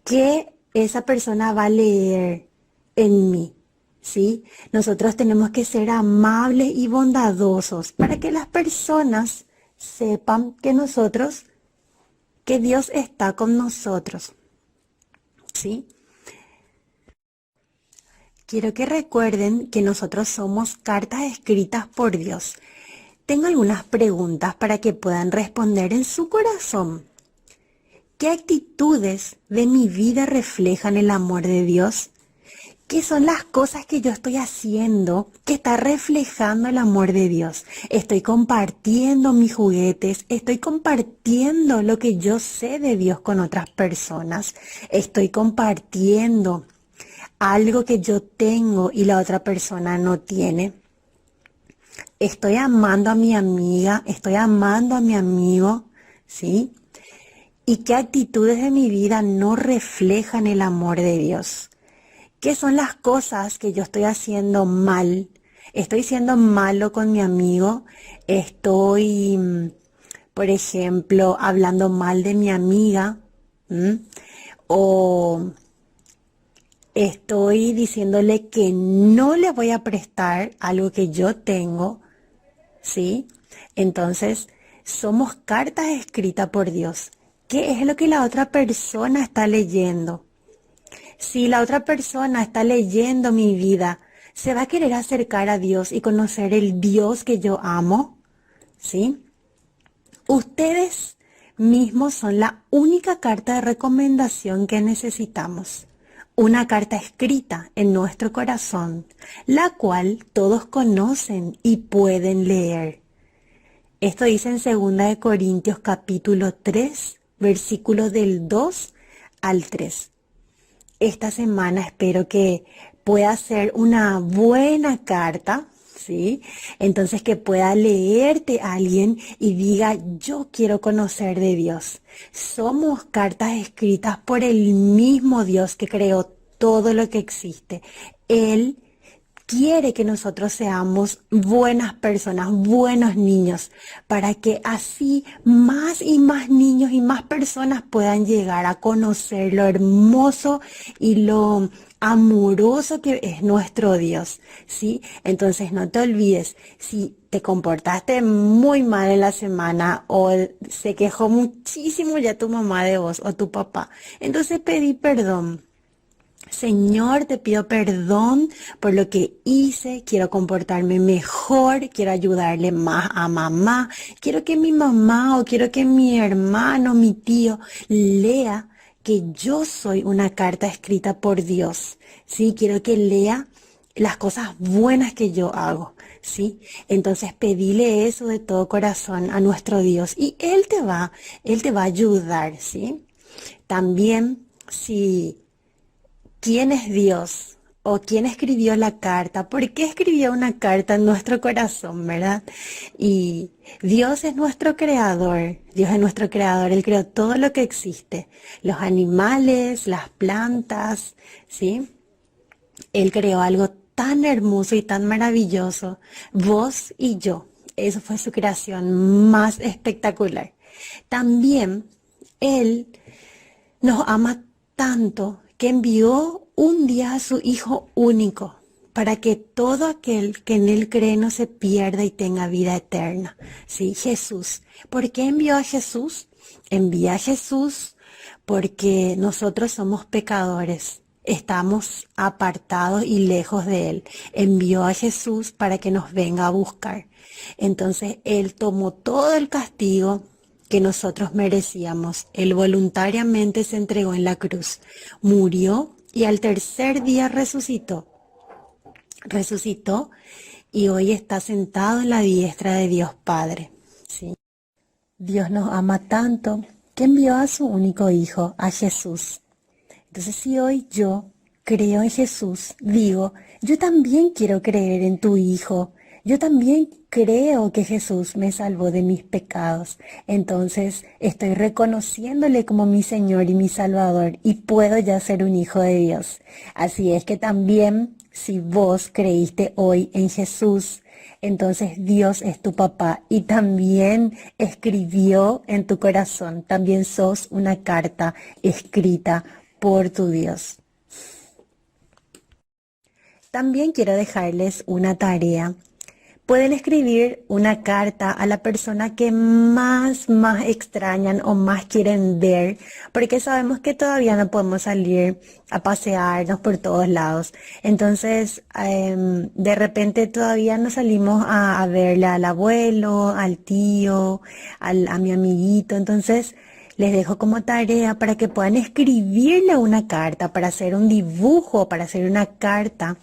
¿Qué esa persona va a leer en mí? ¿Sí? Nosotros tenemos que ser amables y bondadosos para que las personas sepan que Dios está con nosotros, ¿sí? Quiero que recuerden que nosotros somos cartas escritas por Dios. Tengo algunas preguntas para que puedan responder en su corazón. ¿Qué actitudes de mi vida reflejan el amor de Dios? ¿Qué son las cosas que yo estoy haciendo que está reflejando el amor de Dios? Estoy compartiendo mis juguetes, estoy compartiendo lo que yo sé de Dios con otras personas, estoy compartiendo algo que yo tengo y la otra persona no tiene. Estoy amando a mi amiga, estoy amando a mi amigo, ¿sí? ¿Y qué actitudes de mi vida no reflejan el amor de Dios? ¿Qué son las cosas que yo estoy haciendo mal? ¿Estoy siendo malo con mi amigo? ¿Estoy, por ejemplo, hablando mal de mi amiga? ¿O estoy diciéndole que no le voy a prestar algo que yo tengo? ¿Sí? Entonces, somos cartas escritas por Dios. ¿Qué es lo que la otra persona está leyendo? Si la otra persona está leyendo mi vida, ¿se va a querer acercar a Dios y conocer el Dios que yo amo? ¿Sí? Ustedes mismos son la única carta de recomendación que necesitamos. una carta escrita en nuestro corazón, la cual todos conocen y pueden leer. Esto dice en 2 Corintios capítulo 3, versículos del 2 al 3. Esta semana espero que pueda ser una buena carta, ¿sí? Entonces que pueda leerte a alguien y diga, yo quiero conocer de Dios. Somos cartas escritas por el mismo Dios que creó todo lo que existe. Él quiere que nosotros seamos buenas personas, buenos niños, para que así más y más niños y más personas puedan llegar a conocer lo hermoso y lo amoroso que es nuestro Dios, ¿sí? Entonces no te olvides, si te comportaste muy mal en la semana o se quejó muchísimo ya tu mamá de vos o tu papá, entonces pedí perdón. Señor, te pido perdón por lo que hice, quiero comportarme mejor, quiero ayudarle más a mamá, quiero que mi mamá o quiero que mi hermano, mi tío lea que yo soy una carta escrita por Dios, ¿sí? Quiero que lea las cosas buenas que yo hago, ¿sí? Entonces pedile eso de todo corazón a nuestro Dios y Él te va a ayudar, ¿sí? También, si ¿quién es Dios? ¿O quién escribió la carta? ¿Por qué escribió una carta en nuestro corazón, verdad? Y Dios es nuestro creador. Dios es nuestro creador. Él creó todo lo que existe. Los animales, las plantas, ¿sí? Él creó algo tan hermoso y tan maravilloso. Vos y yo. Eso fue su creación más espectacular. También Él nos ama tanto que envió un día a su Hijo único para que todo aquel que en Él cree no se pierda y tenga vida eterna. Sí, Jesús. ¿Por qué envió a Jesús? Envía a Jesús porque nosotros somos pecadores. Estamos apartados y lejos de Él. Envió a Jesús para que nos venga a buscar. Entonces Él tomó todo el castigo que nosotros merecíamos. Él voluntariamente se entregó en la cruz, murió y al tercer día resucitó. Resucitó y hoy está sentado en la diestra de Dios Padre. ¿Sí? Dios nos ama tanto que envió a su único Hijo, a Jesús. Entonces, si hoy yo creo en Jesús, digo, yo también quiero creer en tu Hijo. Yo también creo que Jesús me salvó de mis pecados. Entonces estoy reconociéndole como mi Señor y mi Salvador y puedo ya ser un hijo de Dios. Así es que también si vos creíste hoy en Jesús, entonces Dios es tu papá y también escribió en tu corazón. También sos una carta escrita por tu Dios. También quiero dejarles una tarea. Pueden escribir una carta a la persona que más extrañan o más quieren ver, porque sabemos que todavía no podemos salir a pasearnos por todos lados. Entonces, de repente todavía no salimos a verle al abuelo, al tío, a mi amiguito. Entonces, les dejo como tarea para que puedan escribirle una carta, para hacer un dibujo, para hacer una carta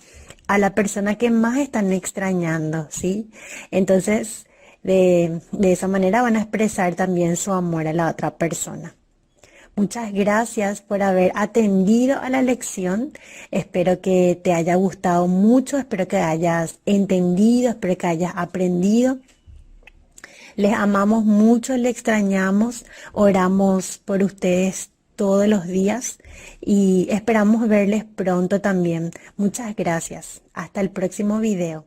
a la persona que más están extrañando, ¿sí? Entonces, de esa manera van a expresar también su amor a la otra persona. Muchas gracias por haber atendido a la lección. Espero que te haya gustado mucho, espero que hayas entendido, espero que hayas aprendido. Les amamos mucho, les extrañamos, oramos por ustedes todos los días y esperamos verles pronto también. Muchas gracias. Hasta el próximo video.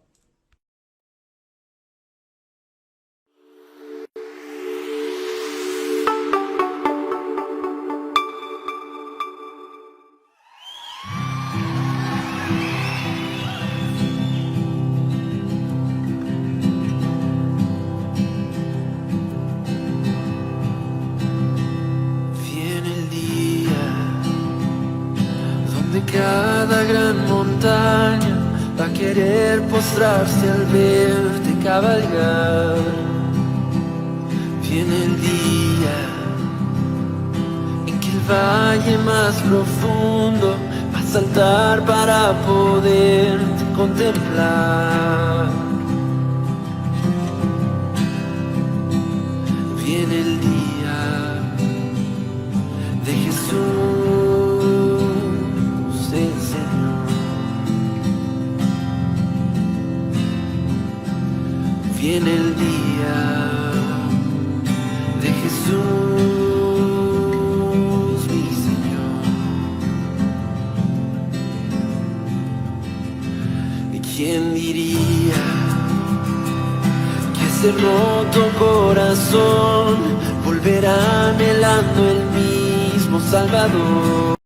Cada gran montaña va a querer postrarse al verte cabalgar. Viene el día en que el valle más profundo vas saltar para poder contemplar. Viene el día de Jesús, el Señor. Viene el día de Jesús, mi Señor. ¿Y quién diría que ese roto corazón volverá anhelando el mismo Salvador?